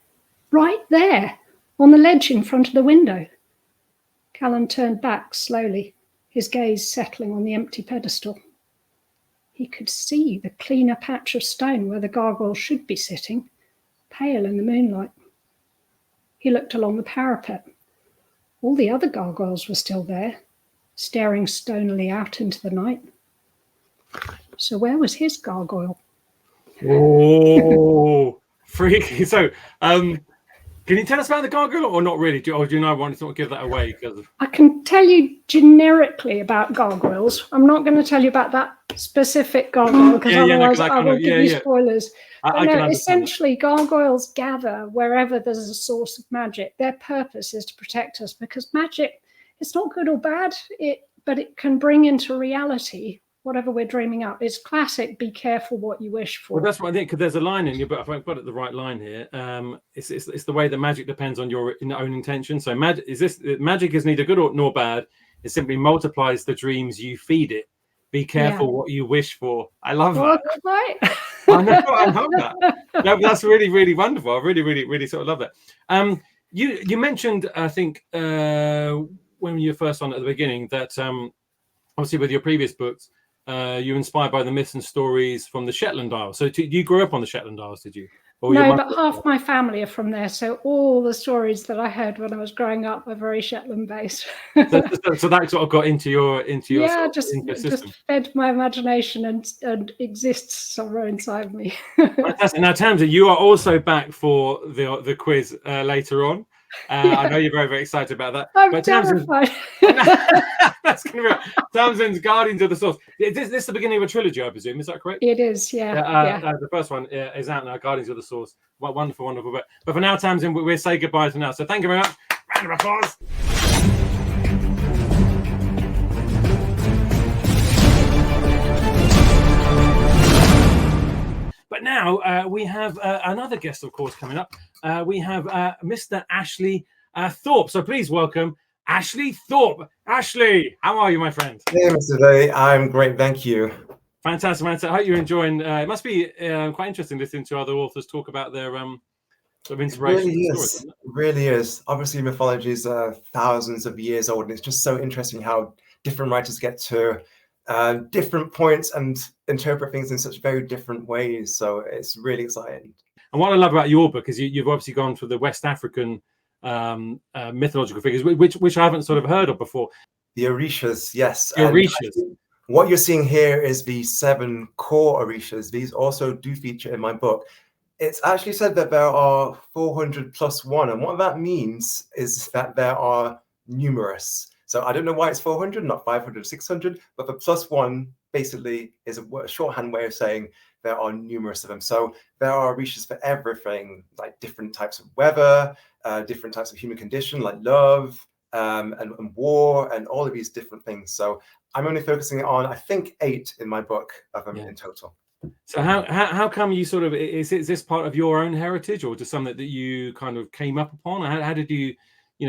right there, on the ledge in front of the window. Callan turned back slowly, his gaze settling on the empty pedestal. He could see the cleaner patch of stone where the gargoyle should be sitting, pale in the moonlight. He looked along the parapet. All the other gargoyles were still there, staring stonily out into the night. So where was his gargoyle? Oh, freaky. So, can you tell us about the gargoyle or not really? Or do you not want to sort of give that away? I can tell you generically about gargoyles. I'm not going to tell you about that specific gargoyle because otherwise I will give you spoilers. But no, essentially, gargoyles gather wherever there's a source of magic. Their purpose is to protect us because magic, it's not good or bad, but it can bring into reality whatever we're dreaming up. It's classic, be careful what you wish for. Well, that's what I think, because there's a line in your book, if I've got it the right line here, it's the way that magic depends on your own intention. So magic is neither good nor bad. It simply multiplies the dreams you feed it. Be careful what you wish for. I love that. Right. I love that. No, that's really, really wonderful. I really, really, really sort of love that. You mentioned, I think, when you were first on at the beginning, that obviously with your previous books, you were inspired by the myths and stories from the Shetland Isles. So you grew up on the Shetland Isles, did you? No, but half my family are from there. So all the stories that I heard when I was growing up are very Shetland based. so that sort of got into your just fed my imagination and exists somewhere inside me. Fantastic. Now, Tamsin, you are also back for the quiz later on. I know you're very, very excited about that. I'm terrified. That's going to be Tamsin's Guardians of the Source. This is the beginning of a trilogy, I presume. Is that correct? It is, yeah. The first one is out now, Guardians of the Source. Wonderful, wonderful. But for now, Tamsin, we'll say goodbye for now. So thank you very much. Round of applause. But now we have another guest, of course, coming up. We have Mr. Ashley Thorpe. So please welcome Ashley Thorpe. Ashley, how are you, my friend? Hey, Mr. Dilly. I'm great, thank you. Fantastic, man. So I hope you're enjoying. It must be quite interesting listening to other authors talk about their sort of inspiration. It really is. Obviously, mythology is thousands of years old, and it's just so interesting how different writers get to different points and interpret things in such very different ways. So it's really exciting. And what I love about your book is you've obviously gone for the West African mythological figures, which I haven't sort of heard of before. The Orishas, yes. The Orishas. What you're seeing here is the 7 core Orishas. These also do feature in my book. It's actually said that there are 400 plus 1, and what that means is that there are numerous. So I don't know why it's 400, not 500, 600, but the plus 1 basically is a shorthand way of saying there are numerous of them. So there are Orishas for everything, like different types of weather, different types of human condition, like love and war, and all of these different things. So I'm only focusing on, I think, 8 in my book of them in total. So how come you sort of, is this part of your own heritage, or just something that you kind of came up upon? How did you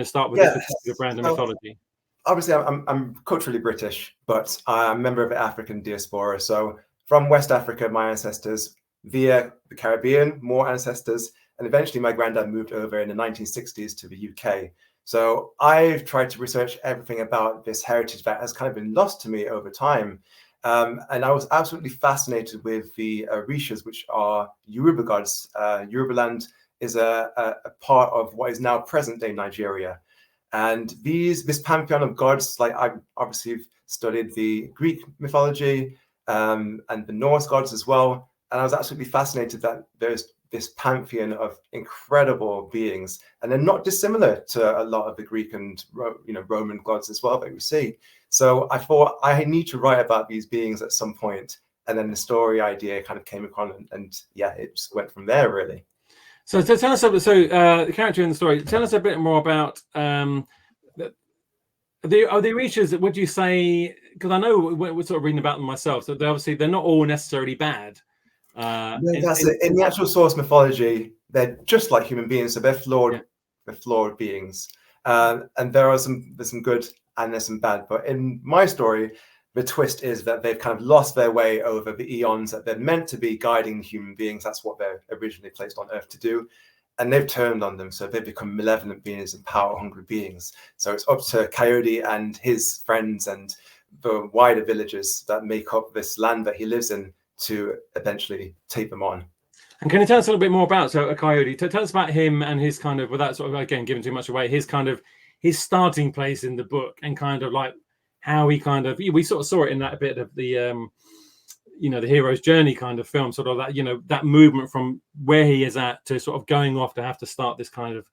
start with this particular brand of mythology? Obviously, I'm culturally British, but I'm a member of the African diaspora. So from West Africa, my ancestors, via the Caribbean, more ancestors, and eventually my granddad moved over in the 1960s to the UK. So I've tried to research everything about this heritage that has kind of been lost to me over time. And I was absolutely fascinated with the Orishas, which are Yoruba gods. Yoruba land is a part of what is now present-day Nigeria. And this pantheon of gods, like I've obviously studied the Greek mythology and the Norse gods as well. And I was absolutely fascinated that there's this pantheon of incredible beings, and they're not dissimilar to a lot of the Greek and Roman gods as well that we see. So I thought I need to write about these beings at some point, and then the story idea kind of came upon, and it just went from there really. So tell us the character in the story. Tell us a bit more about the Orishas. Would you say? Because I know we're sort of reading about them myself. So they're not all necessarily bad. In the actual source mythology, they're just like human beings, so they're flawed. They're flawed beings, and there's some good and there's some bad. But in my story, the twist is that they've kind of lost their way over the eons, that they're meant to be guiding human beings. That's what they're originally placed on Earth to do, and they've turned on them. So they've become malevolent beings and power-hungry beings. So it's up to Coyote and his friends and the wider villages that make up this land that he lives in to eventually take them on. And can you tell us a little bit more about a Coyote? Tell us about him and his kind of, without sort of again giving too much away, his starting place in the book, and kind of like how he kind of, we sort of saw it in that bit of the the hero's journey kind of film, sort of that, that movement from where he is at to sort of going off to have to start this kind of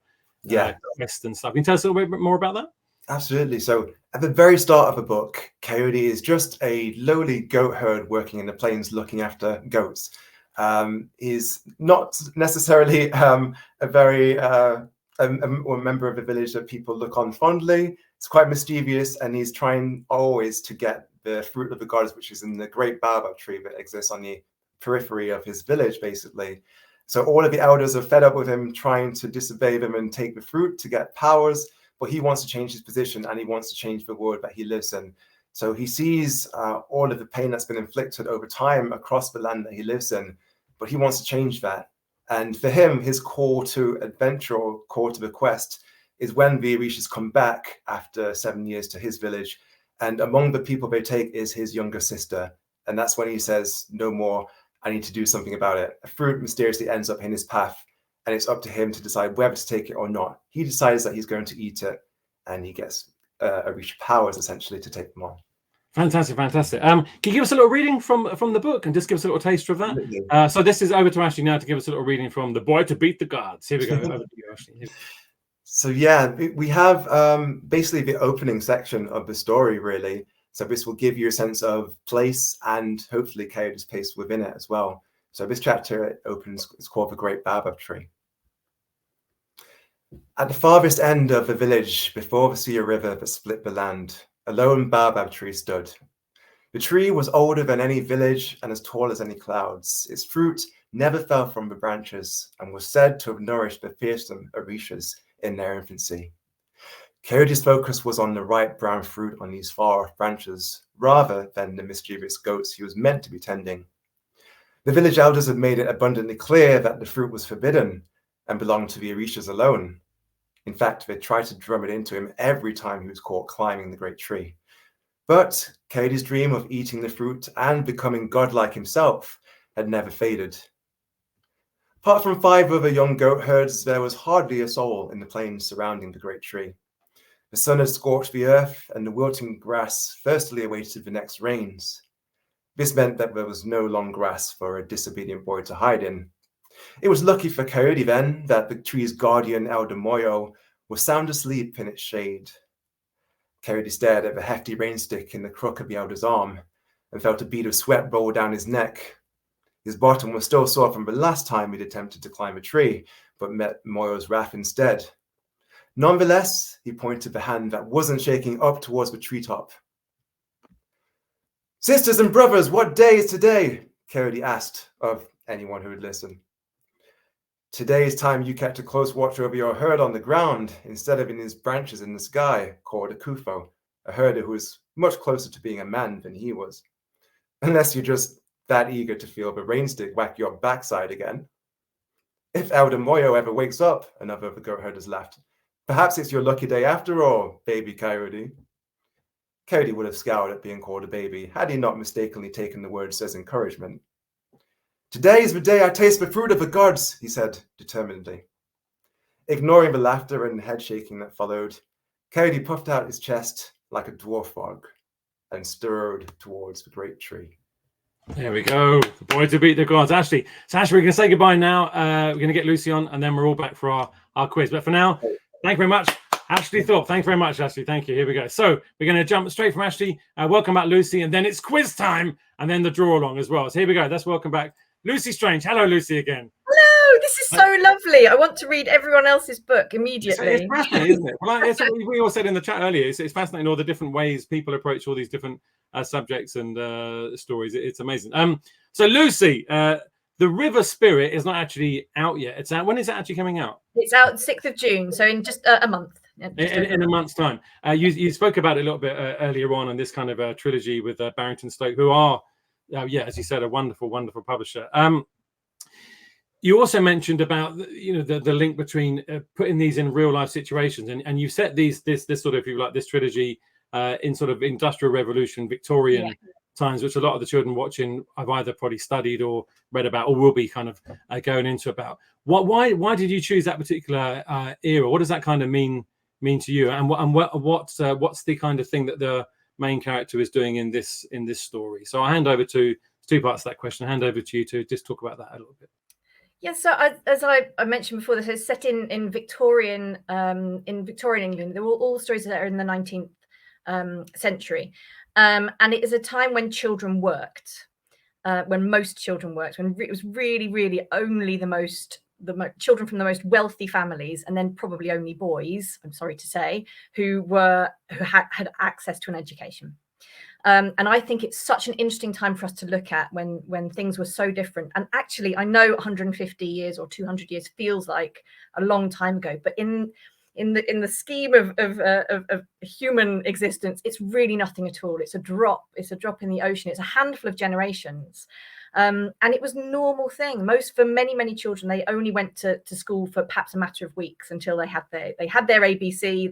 quest and stuff. Can you tell us a little bit more about that? Absolutely. So at the very start of the book, Coyote is just a lowly goat herd working in the plains looking after goats. He's not necessarily a very a member of the village that people look on fondly. It's quite mischievous, and he's trying always to get the fruit of the gods, which is in the great baobab tree that exists on the periphery of his village, basically. So all of the elders are fed up with him trying to disobey them and take the fruit to get powers, but he wants to change his position, and he wants to change the world that he lives in. So he sees all of the pain that's been inflicted over time across the land that he lives in, but he wants to change that. And for him, his call to adventure, or call to the quest, is when the Orishas come back after 7 years to his village. And among the people they take is his younger sister. And that's when he says, no more, I need to do something about it. A fruit mysteriously ends up in his path, and it's up to him to decide whether to take it or not. He decides that he's going to eat it, and he gets Orisha powers, essentially, to take them on. Fantastic, fantastic. Can you give us a little reading from the book and just give us a little taster of that? So this is over to Ashley now to give us a little reading from The Boy to Beat the Gods. Here we go. Over to you, Ashley. So yeah, we have basically the opening section of the story, really. So this will give you a sense of place and hopefully Coyote's place within it as well. So this chapter opens, it's called The Great Baobab Tree. At the farthest end of the village, before the Sia River that split the land, a lone baobab tree stood. The tree was older than any village and as tall as any clouds. Its fruit never fell from the branches and was said to have nourished the fearsome Orishas in their infancy. Coyote's focus was on the ripe brown fruit on these far branches, rather than the mischievous goats he was meant to be tending. The village elders had made it abundantly clear that the fruit was forbidden and belonged to the Orishas alone. In fact, they tried to drum it into him every time he was caught climbing the great tree. But Coyote's dream of eating the fruit and becoming godlike himself had never faded. Apart from 5 other young goat herds, there was hardly a soul in the plains surrounding the great tree. The sun had scorched the earth, and the wilting grass thirstily awaited the next rains. This meant that there was no long grass for a disobedient boy to hide in. It was lucky for Coyote, then, that the tree's guardian, Elder Moyo, was sound asleep in its shade. Coyote stared at the hefty rainstick in the crook of the elder's arm and felt a bead of sweat roll down his neck. His bottom was still sore from the last time he'd attempted to climb a tree, but met Moyo's wrath instead. Nonetheless, he pointed the hand that wasn't shaking up towards the treetop. "Sisters and brothers, what day is today?" Coyote asked of anyone who would listen. "Today is time you kept a close watch over your herd on the ground instead of in his branches in the sky," called Akufo, a herder who was much closer to being a man than he was. "Unless you're just that eager to feel the rainstick whack your backside again. If Elder Moyo ever wakes up," another of the goat herders laughed, "perhaps it's your lucky day after all, baby Coyote." Coyote would have scowled at being called a baby had he not mistakenly taken the words as encouragement. "Today is the day I taste the fruit of the gods," he said determinedly. Ignoring the laughter and head shaking that followed, Coyote puffed out his chest like a dwarf frog and strode towards the great tree. There we go. The boy to beat the gods. Ashley. So Ashley, we're going to say goodbye now. We're going to get Lucy on, and then we're all back for our quiz. But for now, thank you very much. Ashley Thorpe. Thank you very much, Ashley. Thank you. Here we go. So we're going to jump straight from Ashley. Welcome back, Lucy. And then it's quiz time, and then the draw along as well. So here we go. Let's welcome back Lucy Strange. Hello, Lucy, again. Hello. This is so lovely. I want to read everyone else's book immediately. It's fascinating, isn't it? Well, it's what we all said in the chat earlier. It's fascinating all the different ways people approach all these different subjects and stories. It's amazing. So Lucy, The River Spirit is not actually out yet. It's out. When is it actually coming out? It's out 6th of June, so in just a month. In a month's time. You spoke about it a little bit earlier on in this kind of trilogy with Barrington Stoke, who are, as you said, a wonderful, wonderful publisher. You also mentioned about the link between putting these in real life situations, and you set this sort of, if you like, this trilogy in sort of Industrial Revolution, Victorian times, which a lot of the children watching have either probably studied or read about, or will be kind of going into about. Why did you choose that particular era? What does that kind of mean to you? And what's the kind of thing that the main character is doing in this story? So I hand over to two parts of that question. I hand over to you to just talk about that a little bit. Yeah, so as I mentioned before, this is set in Victorian England. There were all stories that are in the 19th century, and it is a time when children worked, when most children worked, when it was really, really only the children from the most wealthy families, and then probably only boys, I'm sorry to say, who had access to an education. And I think it's such an interesting time for us to look at when things were so different. And actually, I know 150 years or 200 years feels like a long time ago, but in the scheme of human existence, it's really nothing at all. It's a drop in the ocean. It's a handful of generations. And it was a normal thing. For many children, they only went to school for perhaps a matter of weeks until they had their ABC,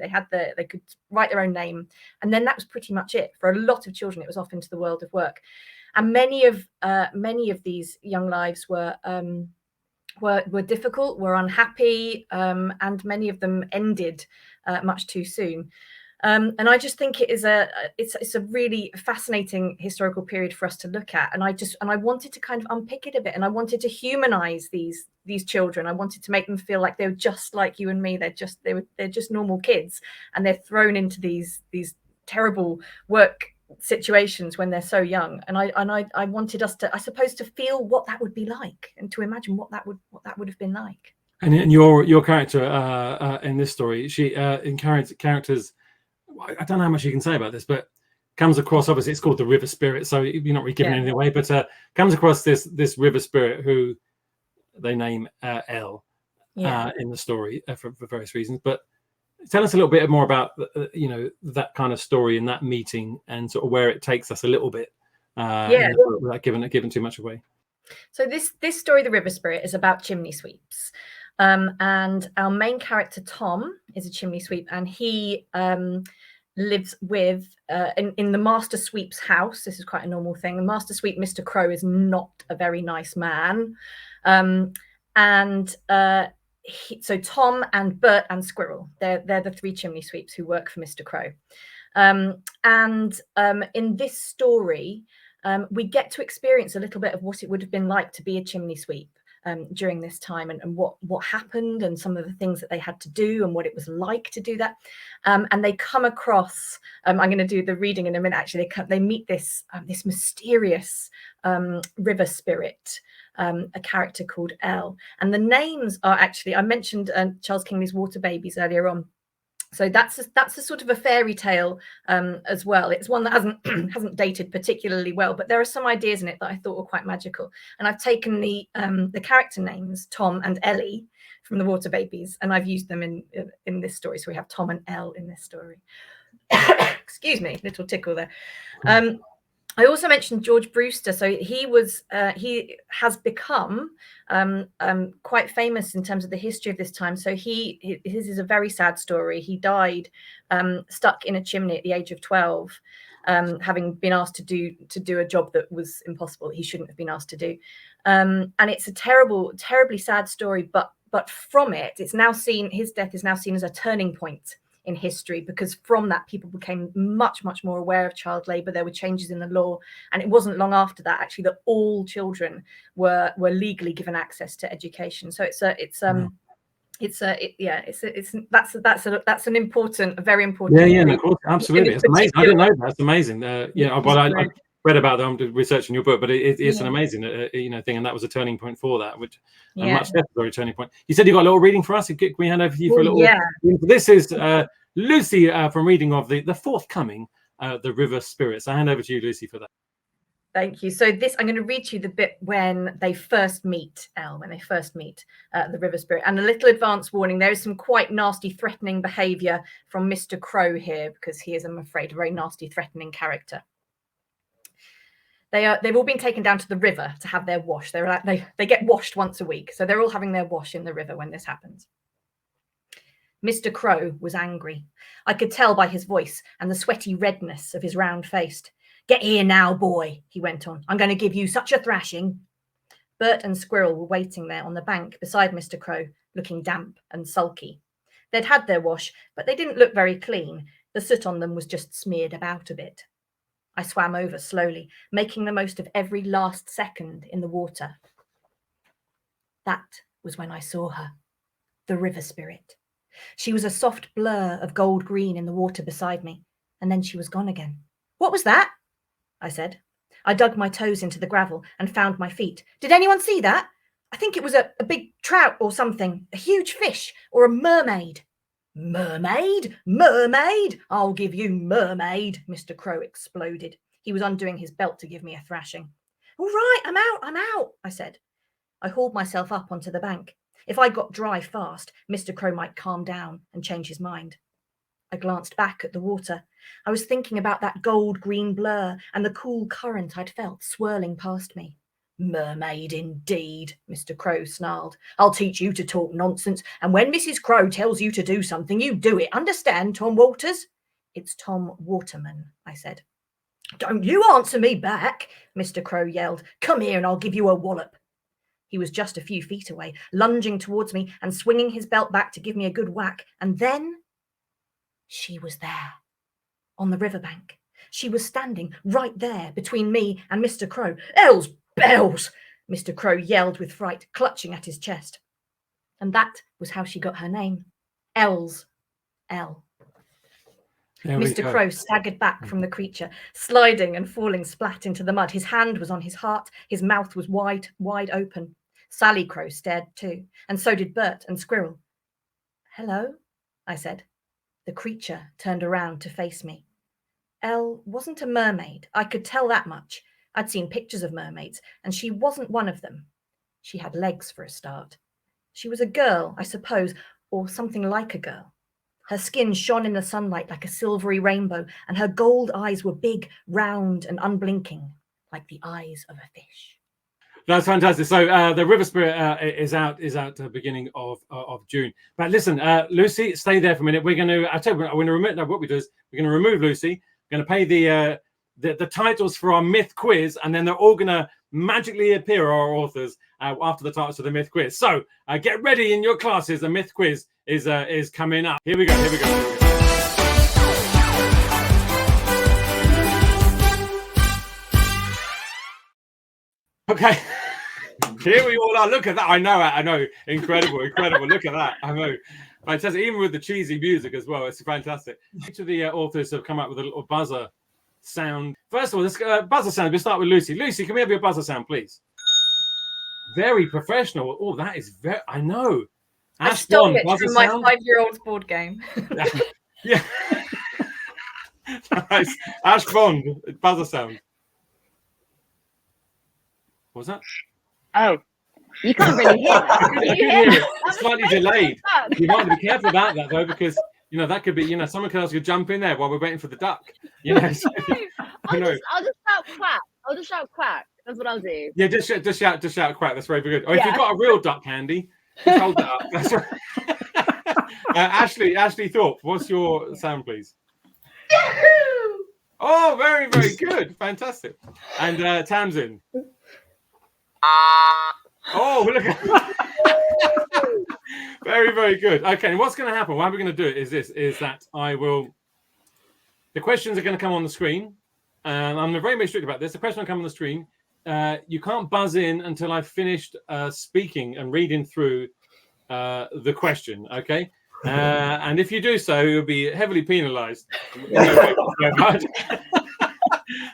they could write their own name, and then that was pretty much it. For a lot of children, it was off into the world of work, and many of these young lives were difficult, were unhappy, and many of them ended much too soon. And I just think it's a really fascinating historical period for us to look at. And I wanted to kind of unpick it a bit, and I wanted to humanize these children. I wanted to make them feel like they were just like you and me. They're just normal kids, and they're thrown into these terrible work situations when they're so young. And I wanted us to, I suppose, to feel what that would be like, and to imagine what that would have been like. And your character in this story, she in characters. I don't know how much you can say about this, but comes across, obviously it's called the river spirit, so you're not really giving anything away, but comes across this river spirit who they name Elle in the story for various reasons. But tell us a little bit more about that kind of story and that meeting, and sort of where it takes us a little bit without giving too much away. So this story, the river spirit, is about chimney sweeps. And our main character, Tom, is a chimney sweep, and he lives with in the master sweep's house. This is quite a normal thing. The master sweep, Mr. Crow, is not a very nice man. So Tom and Bert and Squirrel, they're the three chimney sweeps who work for Mr. Crow. In this story, we get to experience a little bit of what it would have been like to be a chimney sweep during this time, and what happened, and some of the things that they had to do, and what it was like to do that. And they come across, I'm going to do the reading in a minute, actually. They meet this mysterious river spirit, a character called Elle. And the names are actually, I mentioned Charles Kingsley's Water Babies earlier on. So that's a sort of a fairy tale as well. It's one that hasn't dated particularly well, but there are some ideas in it that I thought were quite magical. And I've taken the character names Tom and Ellie from the Water Babies, and I've used them in this story. So we have Tom and Elle in this story. Excuse me, little tickle there. I also mentioned George Brewster. So he has become quite famous in terms of the history of this time. So his is a very sad story. He died stuck in a chimney at the age of 12, having been asked to do a job that was impossible, he shouldn't have been asked to do. And it's a terribly sad story. But from it, his death is now seen as a turning point in history, because from that people became much more aware of child labor. There were changes in the law, and it wasn't long after that actually that all children were legally given access to education. So that's an important, a very important. Yeah, of course, absolutely. It's amazing. I didn't know that. That's amazing. I read about them researching your book, but it's an amazing thing, and that was a turning point for that, which a much necessary turning point. You said you got a little reading for us. Can we hand over to you for a little? Yeah. This is Lucy from reading of the forthcoming The River Spirits. I hand over to you, Lucy, for that. Thank you. So I'm going to read to you the bit when they first meet Elle, when they first meet the river spirit. And a little advance warning, there is some quite nasty, threatening behaviour from Mr. Crow here, because he is, I'm afraid, a very nasty, threatening character. They've all been taken down to the river to have their wash. They get washed once a week, so they're all having their wash in the river when this happens. Mr. Crow was angry. I could tell by his voice and the sweaty redness of his round face. "Get here now, boy," he went on. "I'm going to give you such a thrashing." Bert and Squirrel were waiting there on the bank beside Mr. Crow, looking damp and sulky. They'd had their wash, but they didn't look very clean. The soot on them was just smeared about a bit. I swam over slowly, making the most of every last second in the water. That was when I saw her, the river spirit. She was a soft blur of gold green in the water beside me, and then she was gone again. "What was that?" I said. I dug my toes into the gravel and found my feet. "Did anyone see that? I think it was a big trout or something, a huge fish or a mermaid." "Mermaid? Mermaid? I'll give you mermaid," Mr. Crow exploded. He was undoing his belt to give me a thrashing. "All right, I'm out, I said. I hauled myself up onto the bank. If I got dry fast, Mr. Crow might calm down and change his mind. I glanced back at the water. I was thinking about that gold-green blur and the cool current I'd felt swirling past me. "Mermaid indeed," Mr. Crow snarled. "I'll teach you to talk nonsense, and when Mrs. Crow tells you to do something, you do it. Understand, Tom Walters?" "It's Tom Waterman," I said. "Don't you answer me back," Mr. Crow yelled. "Come here and I'll give you a wallop." He was just a few feet away, lunging towards me and swinging his belt back to give me a good whack. And then she was there, on the riverbank. She was standing right there between me and Mr. Crow. "Hell's bells!" Mr. Crow yelled with fright, clutching at his chest. And that was how she got her name. L's L. Mr. Crow staggered back from the creature, sliding and falling splat into the mud. His hand was on his heart. His mouth was wide open. Sally Crow stared too, and so did Bert and Squirrel. "Hello," I said. The creature turned around to face me. Elle wasn't a mermaid. I could tell that much. I'd seen pictures of mermaids, and she wasn't one of them. She had legs for a start. She was a girl, I suppose, or something like a girl. Her skin shone in the sunlight like a silvery rainbow, and her gold eyes were big, round, and unblinking, like the eyes of a fish. That's fantastic. So the River Spirit is out at the beginning of June. But listen, Lucy, stay there for a minute. We're going to. I tell you, we're going to remove. No, what we do is we're going to remove Lucy. We're going to pay the titles for our myth quiz, and then they're all going to magically appear, our authors, after the titles of the myth quiz. So get ready in your classes. The myth quiz is coming up. Here we go. Here we go. Okay. Here we all are. Look at that. I know. Incredible. Look at that. I know. Fantastic. Even with the cheesy music as well. It's fantastic. Each of the authors have come up with a little buzzer sound. First of all, this buzzer sound. We'll start with Lucy. Lucy, can we have your buzzer sound, please? Very professional. Oh, that is very... I know. I stole it from my 5-year-old's board game. Yeah. Nice. Ash Bond, buzzer sound. What was that? Oh, you can't really hear that. Can you hear it? It's slightly delayed. You might be careful about that though, because that could be someone else could jump in there while we're waiting for the duck. So, I'll just shout quack. I'll just shout quack. That's what I'll do. Yeah, just shout quack. That's very good. Or if you've got a real duck handy, just hold that up. That's right. Ashley Thorpe, what's your sound, please? Yahoo! Oh, very, very good. Fantastic. And Tamsin. Oh, look at that. Very, very good. Okay, and what's going to happen? How we're going to do it is that the questions are going to come on the screen. And I'm very strict about this. The question will come on the screen. You can't buzz in until I've finished speaking and reading through the question, okay? And if you do so, you'll be heavily penalized.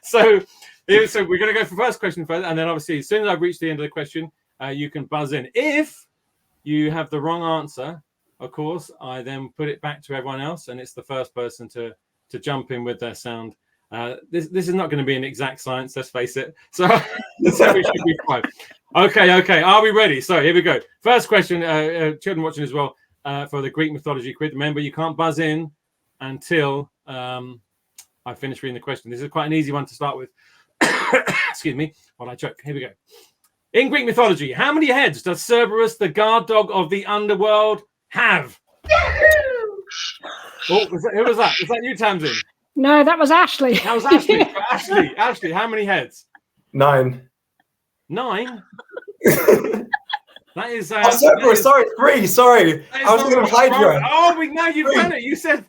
So we're going to go for the first question first, and then obviously as soon as I've reached the end of the question, you can buzz in. If you have the wrong answer, of course, I then put it back to everyone else, and it's the first person to jump in with their sound. This is not going to be an exact science, let's face it. So we should be fine. Okay. Are we ready? So here we go. First question, children watching as well, for the Greek mythology quiz. Remember, you can't buzz in until I finish reading the question. This is quite an easy one to start with. Excuse me while I choke. Here we go. In Greek mythology, how many heads does Cerberus, the guard dog of the underworld, have? Oh, who was that? Was that you, Tamsin? No, that was Ashley. That was Ashley. Ashley, how many heads? 9. 9? That is. Cerberus, sorry, 3. Sorry, I was thinking of Hydra. Oh, now you've done it. You said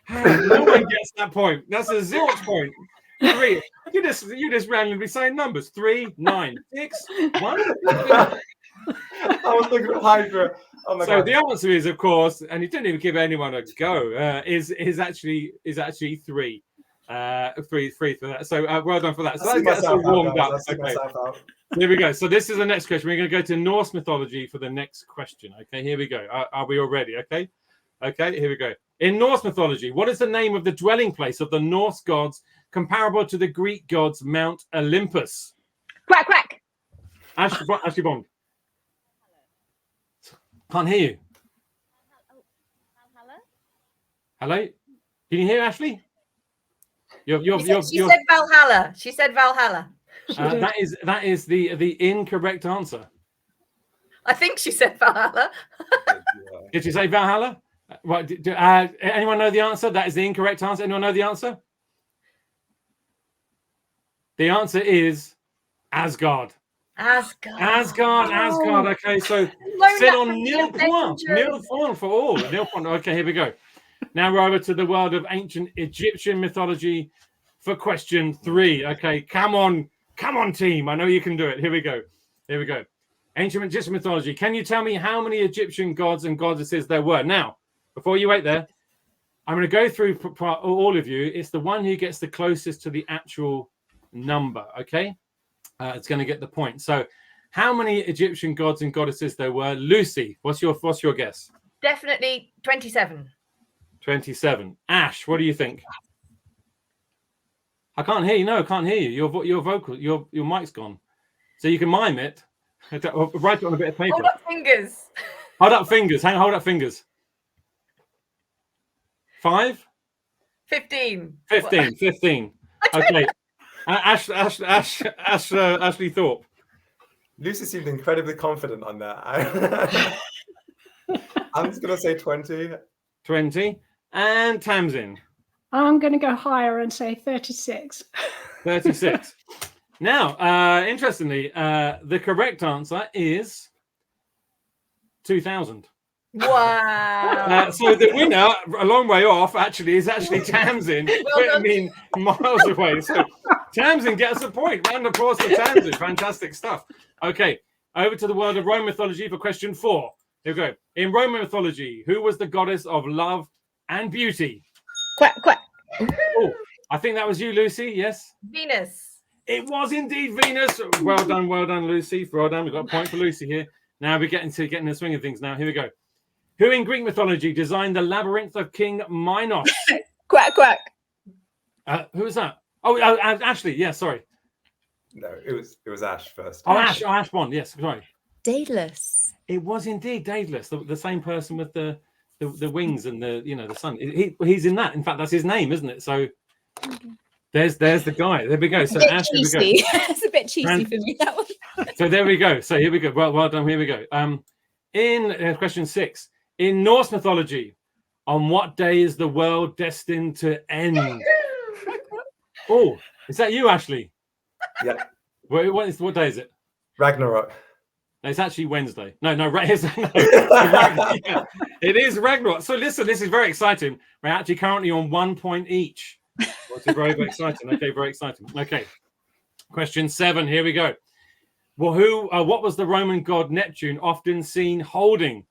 no one gets that point. That's a 0th point. 3. You just randomly saying numbers. 3, 9, 6, 1. I was thinking of Hydra. Oh my God. The answer is, of course, and you didn't even give anyone a go. Is actually 3. 3 for that. So well done for that. So that gets us all warmed up. Okay. Here we go. So this is the next question. We're going to go to Norse mythology for the next question. Okay, here we go. Are we all ready? Okay. Okay, here we go. In Norse mythology, what is the name of the dwelling place of the Norse gods comparable to the Greek gods Mount Olympus? Quack, quack. Ashley Bond. Can't hear you. Hello? Can you hear Ashley? She said Valhalla. She said Valhalla. That is the incorrect answer. I think she said Valhalla. Did you say Valhalla? What? Anyone know the answer? That is the incorrect answer. Anyone know the answer? The answer is Asgard. Asgard. Okay, so sit on nil point for all. Nil point. Okay, here we go. Now we're over to the world of ancient Egyptian mythology for question 3. Okay, come on, team. I know you can do it. Here we go. Ancient Egyptian mythology. Can you tell me how many Egyptian gods and goddesses there were? Now, before you wait there, I'm going to go through all of you. It's the one who gets the closest to the actual number. Okay. It's going to get the point. So, how many Egyptian gods and goddesses there were? Lucy, what's your guess? Definitely 27. 27. Ash, what do you think? I can't hear you. No, I can't hear you. Your vocal, your mic's gone. So you can mime it. Write it on a bit of paper. Hold up fingers. Hold up fingers. Hold up fingers. 5? 15. 15. Okay. Ashley Thorpe. Lucy seemed incredibly confident on that. I'm just going to say 20. 20. And Tamsin. I'm going to go higher and say 36. 36. Now, interestingly, the correct answer is 2,000. Wow. So the winner, a long way off, is Tamsin. Miles away. So Tamsin gets a point. Round of applause for Tamsin. Fantastic stuff. Okay, over to the world of Roman mythology for question 4. Here we go. In Roman mythology, who was the goddess of love and beauty? Quack, quack. Oh, I think that was you, Lucy. Yes. Venus. It was indeed Venus. Well done, Lucy. Well done. We've got a point for Lucy here. Now we're getting the swing of things. Now here we go. Who in Greek mythology designed the labyrinth of King Minos? Quack, quack. Who was that? Oh, Ashley. Yeah, sorry. No, it was Ash first. Oh, Ash Bond. Yes, sorry. Daedalus. It was indeed Daedalus, the same person with the wings and the sun. He's in that. In fact, that's his name, isn't it? So there's the guy. There we go. So Ash, here we go. It's a bit cheesy for me, that one. So there we go. So here we go. Well done. Here we go. In question 6, in Norse mythology, on what day is the world destined to end? Oh, is that you, Ashley? Yeah. What day is it? Ragnarok. No, it's actually Wednesday. No, it is Ragnarok. So listen, this is very exciting. We're actually currently on 1 point each, which is very, very exciting. Okay, very exciting. Okay, question 7. Here we go. Well, what was the Roman god Neptune often seen holding?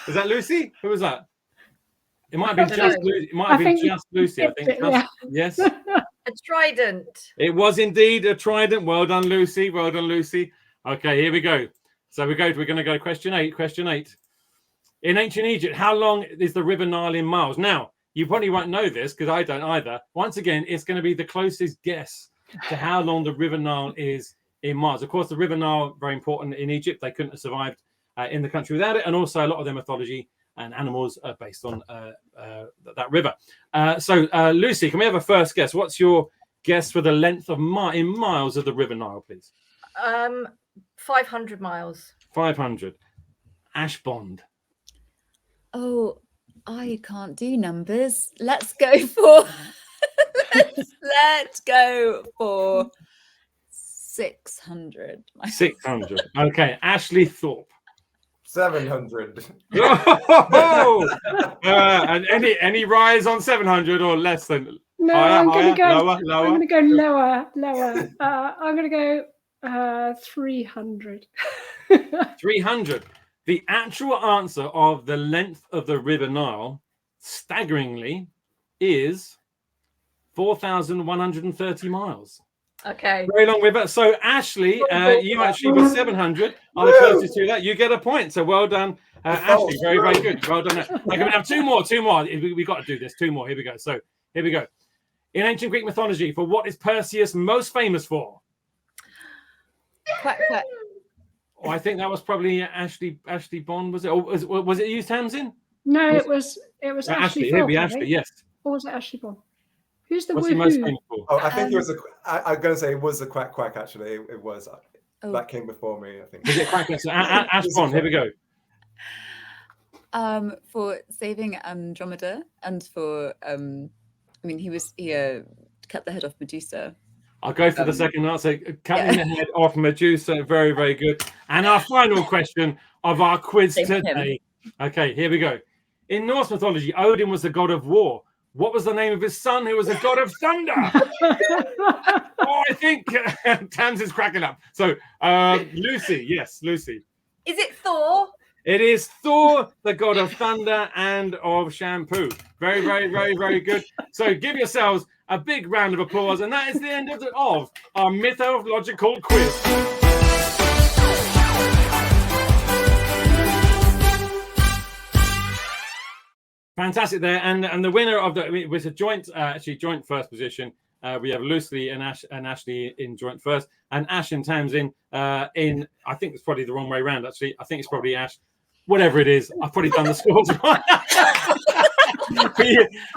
Is that Lucy? Who was that? It might have been just Lucy. It might have been just Lucy. I think. Yes. A trident. It was indeed a trident. Well done, Lucy. Well done, Lucy. Okay, here we go. So we're going to go question 8. Question 8. In ancient Egypt, how long is the River Nile in miles? Now, you probably won't know this because I don't either. Once again, it's going to be the closest guess to how long the River Nile is in miles. Of course, the River Nile, very important in Egypt. They couldn't have survived in the country without it. And also a lot of their mythology and animals are based on that river. So Lucy, can we have a first guess? What's your guess for the length of in miles of the River Nile, please? 500 miles. 500. Ash Bond. Oh, I can't do numbers. Let's go for let's go for 600. 600. Okay, Ashley Thorpe. 700. And any rise on 700 or less than? No, Higher, I'm going to go lower. I'm going to go lower. I'm going to go 300. 300. The actual answer of the length of the River Nile, staggeringly, is 4,130 miles. Okay. Very long river. So, Ashley, you actually were 700. Are the closest to that. You get a point. So, well done, Ashley. Very, very good. Well done. Okay, we have two more. We've got to do this. Two more. Here we go. So, here we go. In ancient Greek mythology, for what is Perseus most famous for? Quack, quack. Oh, I think that was probably Ashley Bond, was it? Or was it you, Tamsin? No, it was Ashley. Here we Thorpe, Ashley, yes. Or was it Ashley Bond? Who's the What's he most woohoo? famous for? Oh, I think it was I'm going to say it was the quack quack, actually. It was. Oh. That came before me, I think. Is it Quack? So, Ash Bond, here we go. For saving Andromeda and for he cut the head off Medusa. I'll go for the second answer. Cutting the head off Medusa. Very, very good. And our final question of our quiz today. Okay, here we go. In Norse mythology, Odin was the god of war. What was the name of his son who was a god of thunder? I think Tamsin's cracking up. So, Lucy. Yes, Lucy. Is it Thor? It is Thor, the god of thunder and of shampoo. Very, very, very, very good. So give yourselves a big round of applause. And that is the end of our mythological quiz. Fantastic there. And the winner of it was a joint first position. We have Lucy and Ashley in joint first, and Ash and Tamsin in, I think it's probably the wrong way around, actually. I think it's probably Ash. Whatever it is, I've probably done the scores right.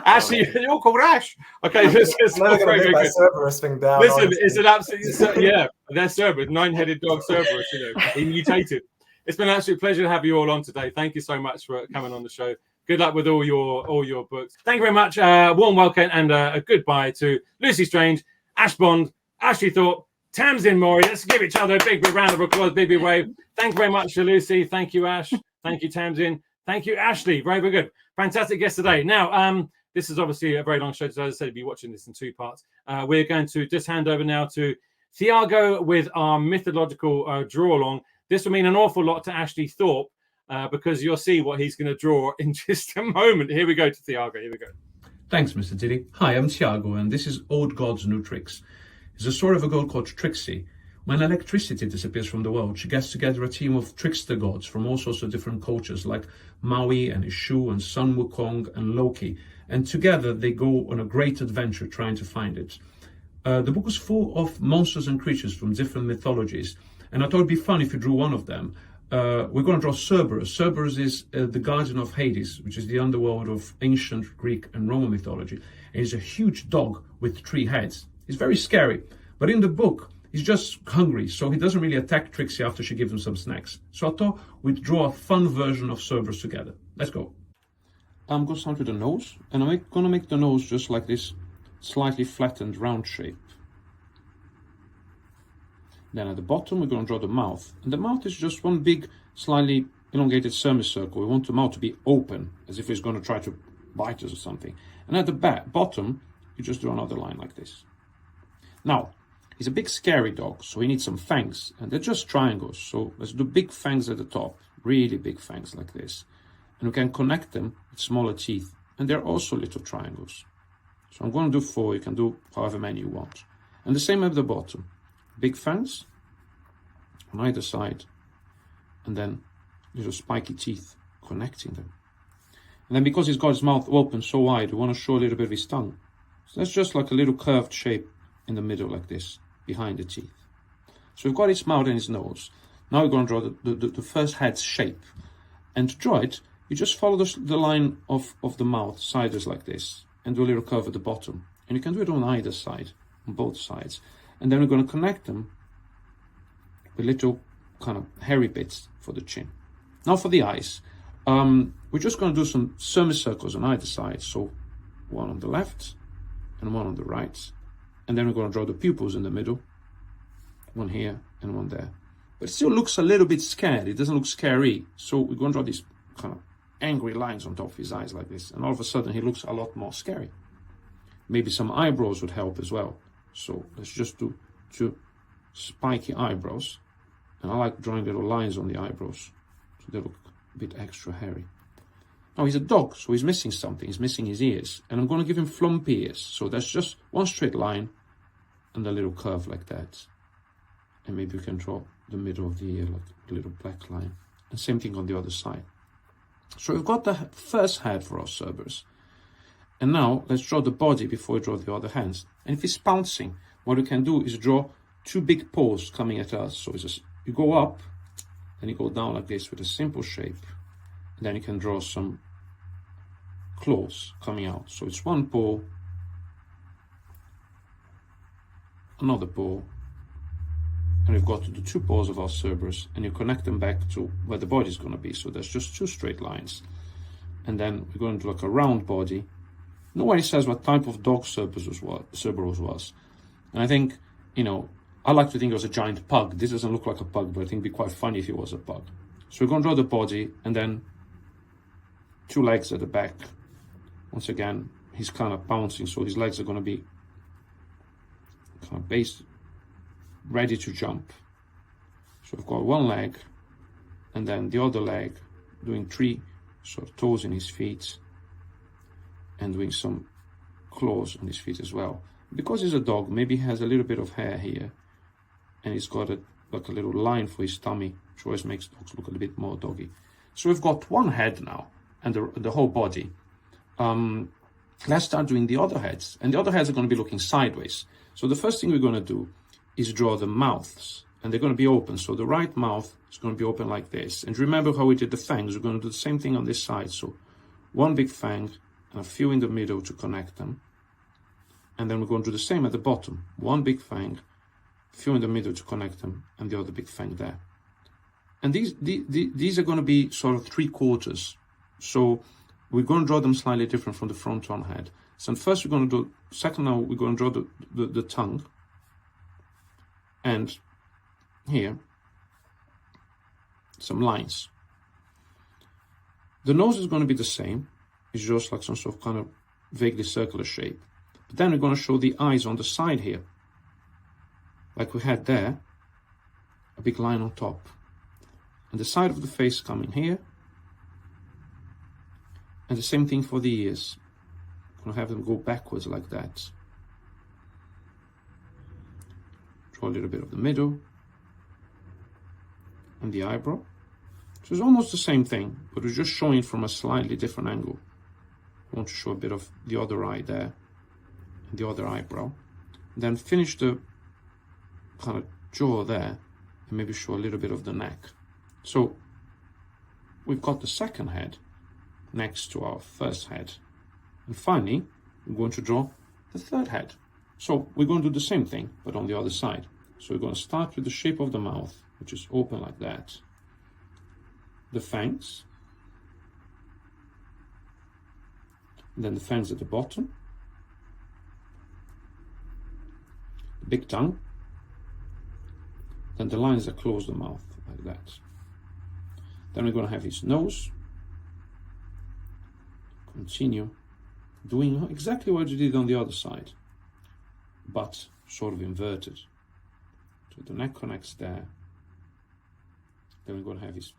Ashley, you're called Ash. Okay, this is very good. Cerberus thing down. Listen, it's an absolute, yeah, they're Cerberus, 9-headed dog Cerberus, he mutated. It's been an absolute pleasure to have you all on today. Thank you so much for coming on the show. Good luck with all your books. Thank you very much. Warm welcome and a goodbye to Lucy Strange, Ash Bond, Ashley Thorpe, Tamsin Mori. Let's give each other a big round of applause, big wave. Thank you very much to Lucy. Thank you, Ash. Thank you, Tamsin. Thank you, Ashley. Very, very good. Fantastic guest today. Now, this is obviously a very long show. So as I said, you'll be watching this in two parts. We're going to just hand over now to Thiago with our mythological draw along. This will mean an awful lot to Ashley Thorpe because you'll see what he's going to draw in just a moment. Here we go to Thiago. Here we go. Thanks, Mr. Dilly. Hi, I'm Thiago, and this is Old Gods, New Tricks. It's a story of a girl called Trixie. When electricity disappears from the world, she gets together a team of trickster gods from all sorts of different cultures, like Maui and Ishu and Sun Wukong and Loki. And together they go on a great adventure trying to find it. The book is full of monsters and creatures from different mythologies. And I thought it'd be fun if you drew one of them. We're going to draw Cerberus. Cerberus is the guardian of Hades, which is the underworld of ancient Greek and Roman mythology. And he's a huge dog with 3 heads. He's very scary. But in the book, he's just hungry, so he doesn't really attack Trixie after she gives him some snacks. So I thought we'd draw a fun version of Cerberus together. Let's go. I'm going to start with the nose, and I'm going to make the nose just like this slightly flattened round shape. Then at the bottom, we're going to draw the mouth. And the mouth is just one big, slightly elongated semicircle. We want the mouth to be open, as if it's going to try to bite us or something. And at the bottom, you just draw another line like this. Now, he's a big scary dog, so he needs some fangs, and they're just triangles. So let's do big fangs at the top, really big fangs like this. And we can connect them with smaller teeth, and they're also little triangles. So I'm going to do 4, you can do however many you want. And the same at the bottom. Big fangs on either side, and then little spiky teeth connecting them. And then because he's got his mouth open so wide, we want to show a little bit of his tongue. So that's just like a little curved shape in the middle like this, behind the teeth. So we've got his mouth and his nose. Now we're going to draw the first head's shape. And to draw it, you just follow the line of the mouth, sideways like this, and do a little curve at the bottom. And you can do it on either side. on both sides. And then we're going to connect them with little kind of hairy bits for the chin. Now for the eyes, we're just going to do some semicircles on either side. So one on the left and one on the right. And then we're going to draw the pupils in the middle, one here and one there. But it still looks a little bit scared. It doesn't look scary. So we're going to draw these kind of angry lines on top of his eyes like this. And all of a sudden he looks a lot more scary. Maybe some eyebrows would help as well. So let's just do two spiky eyebrows. And I like drawing little lines on the eyebrows, so they look a bit extra hairy. Now he's a dog, so he's missing something. He's missing his ears. And I'm going to give him flumpy ears. So that's just one straight line and a little curve like that. And maybe we can draw the middle of the ear like a little black line. And same thing on the other side. So we've got the first head for our Cerberus. And now let's draw the body before we draw the other hands. And if he's pouncing, what we can do is draw two big paws coming at us. So it's just, you go up, then you go down like this with a simple shape. And then you can draw some claws coming out. So it's one paw, another paw, and we've got the two paws of our Cerberus, and you connect them back to where the body is going to be. So there's just two straight lines. And then we're going to do like a round body. Nobody says what type of dog Cerberus was. And I think, you know, I like to think it was a giant pug. This doesn't look like a pug, but I think it'd be quite funny if it was a pug. So we're going to draw the body, and then two legs at the back. Once again, he's kind of pouncing, so his legs are going to be kind of based, ready to jump. So we've got one leg, and then the other leg, doing three sort of toes in his feet, and doing some claws on his feet as well. Because he's a dog, maybe he has a little bit of hair here, and he's got like a little line for his tummy, which always makes dogs look a little bit more doggy. So we've got one head now, and the whole body. Let's start doing the other heads, and the other heads are going to be looking sideways. So the first thing we're going to do is draw the mouths, and they're going to be open. So the right mouth is going to be open like this. And remember how we did the fangs? We're going to do the same thing on this side. So one big fang and a few in the middle to connect them. And then we're going to do the same at the bottom. One big fang, a few in the middle to connect them, and the other big fang there. And these are going to be sort of 3/4. So we're going to draw them slightly different from the front on head. So first we're going to do, second now we're going to draw the tongue. And here, some lines. The nose is going to be the same. It's just like some sort of kind of vaguely circular shape. But then we're going to show the eyes on the side here. Like we had there, a big line on top. And the side of the face coming here. And the same thing for the ears. I'm going to have them go backwards like that. Draw a little bit of the middle. And the eyebrow. So it's almost the same thing, but we're just showing it from a slightly different angle. I want to show a bit of the other eye there. And the other eyebrow. And then finish the kind of jaw there. And maybe show a little bit of the neck. So we've got the second head next to our first head. And finally, we're going to draw the third head. So we're going to do the same thing, but on the other side. So we're going to start with the shape of the mouth, which is open like that. The fangs. And then the fangs at the bottom. The big tongue. Then the lines that close the mouth, like that. Then we're going to have his nose. Continue doing exactly what you did on the other side, but sort of inverted. So the neck connects there. Then we're going to have his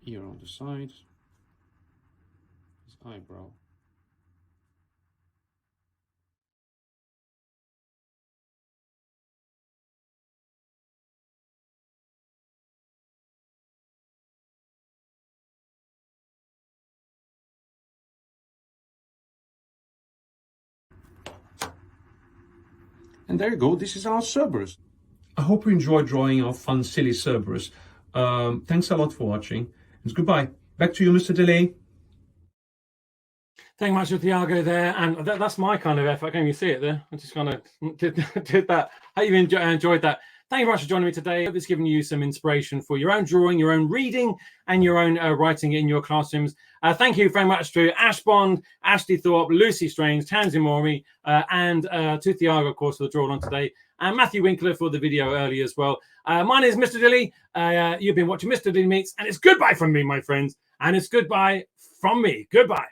ear on the side, his eyebrow. And there you go, this is our Cerberus. I hope you enjoyed drawing our fun, silly Cerberus. Thanks a lot for watching. It's goodbye. Back to you, Mr. Dilly. Thank you much for Thiago there, and that's my kind of effort. Can you see it there? I just kind of did that. I hope you enjoyed that. Thank you very much for joining me today. I hope it's given you some inspiration for your own drawing, your own reading, and your own writing in your classrooms. Thank you very much to Ash Bond, Ashley Thorpe, Lucy Strange, Tamsin Mori, and to Thiago, of course, for the drawing on today, and Matthew Winkler for the video earlier as well. My name is Mr Dilly. You've been watching Mr Dilly Meets, and it's goodbye from me, my friends, and it's goodbye from me. Goodbye.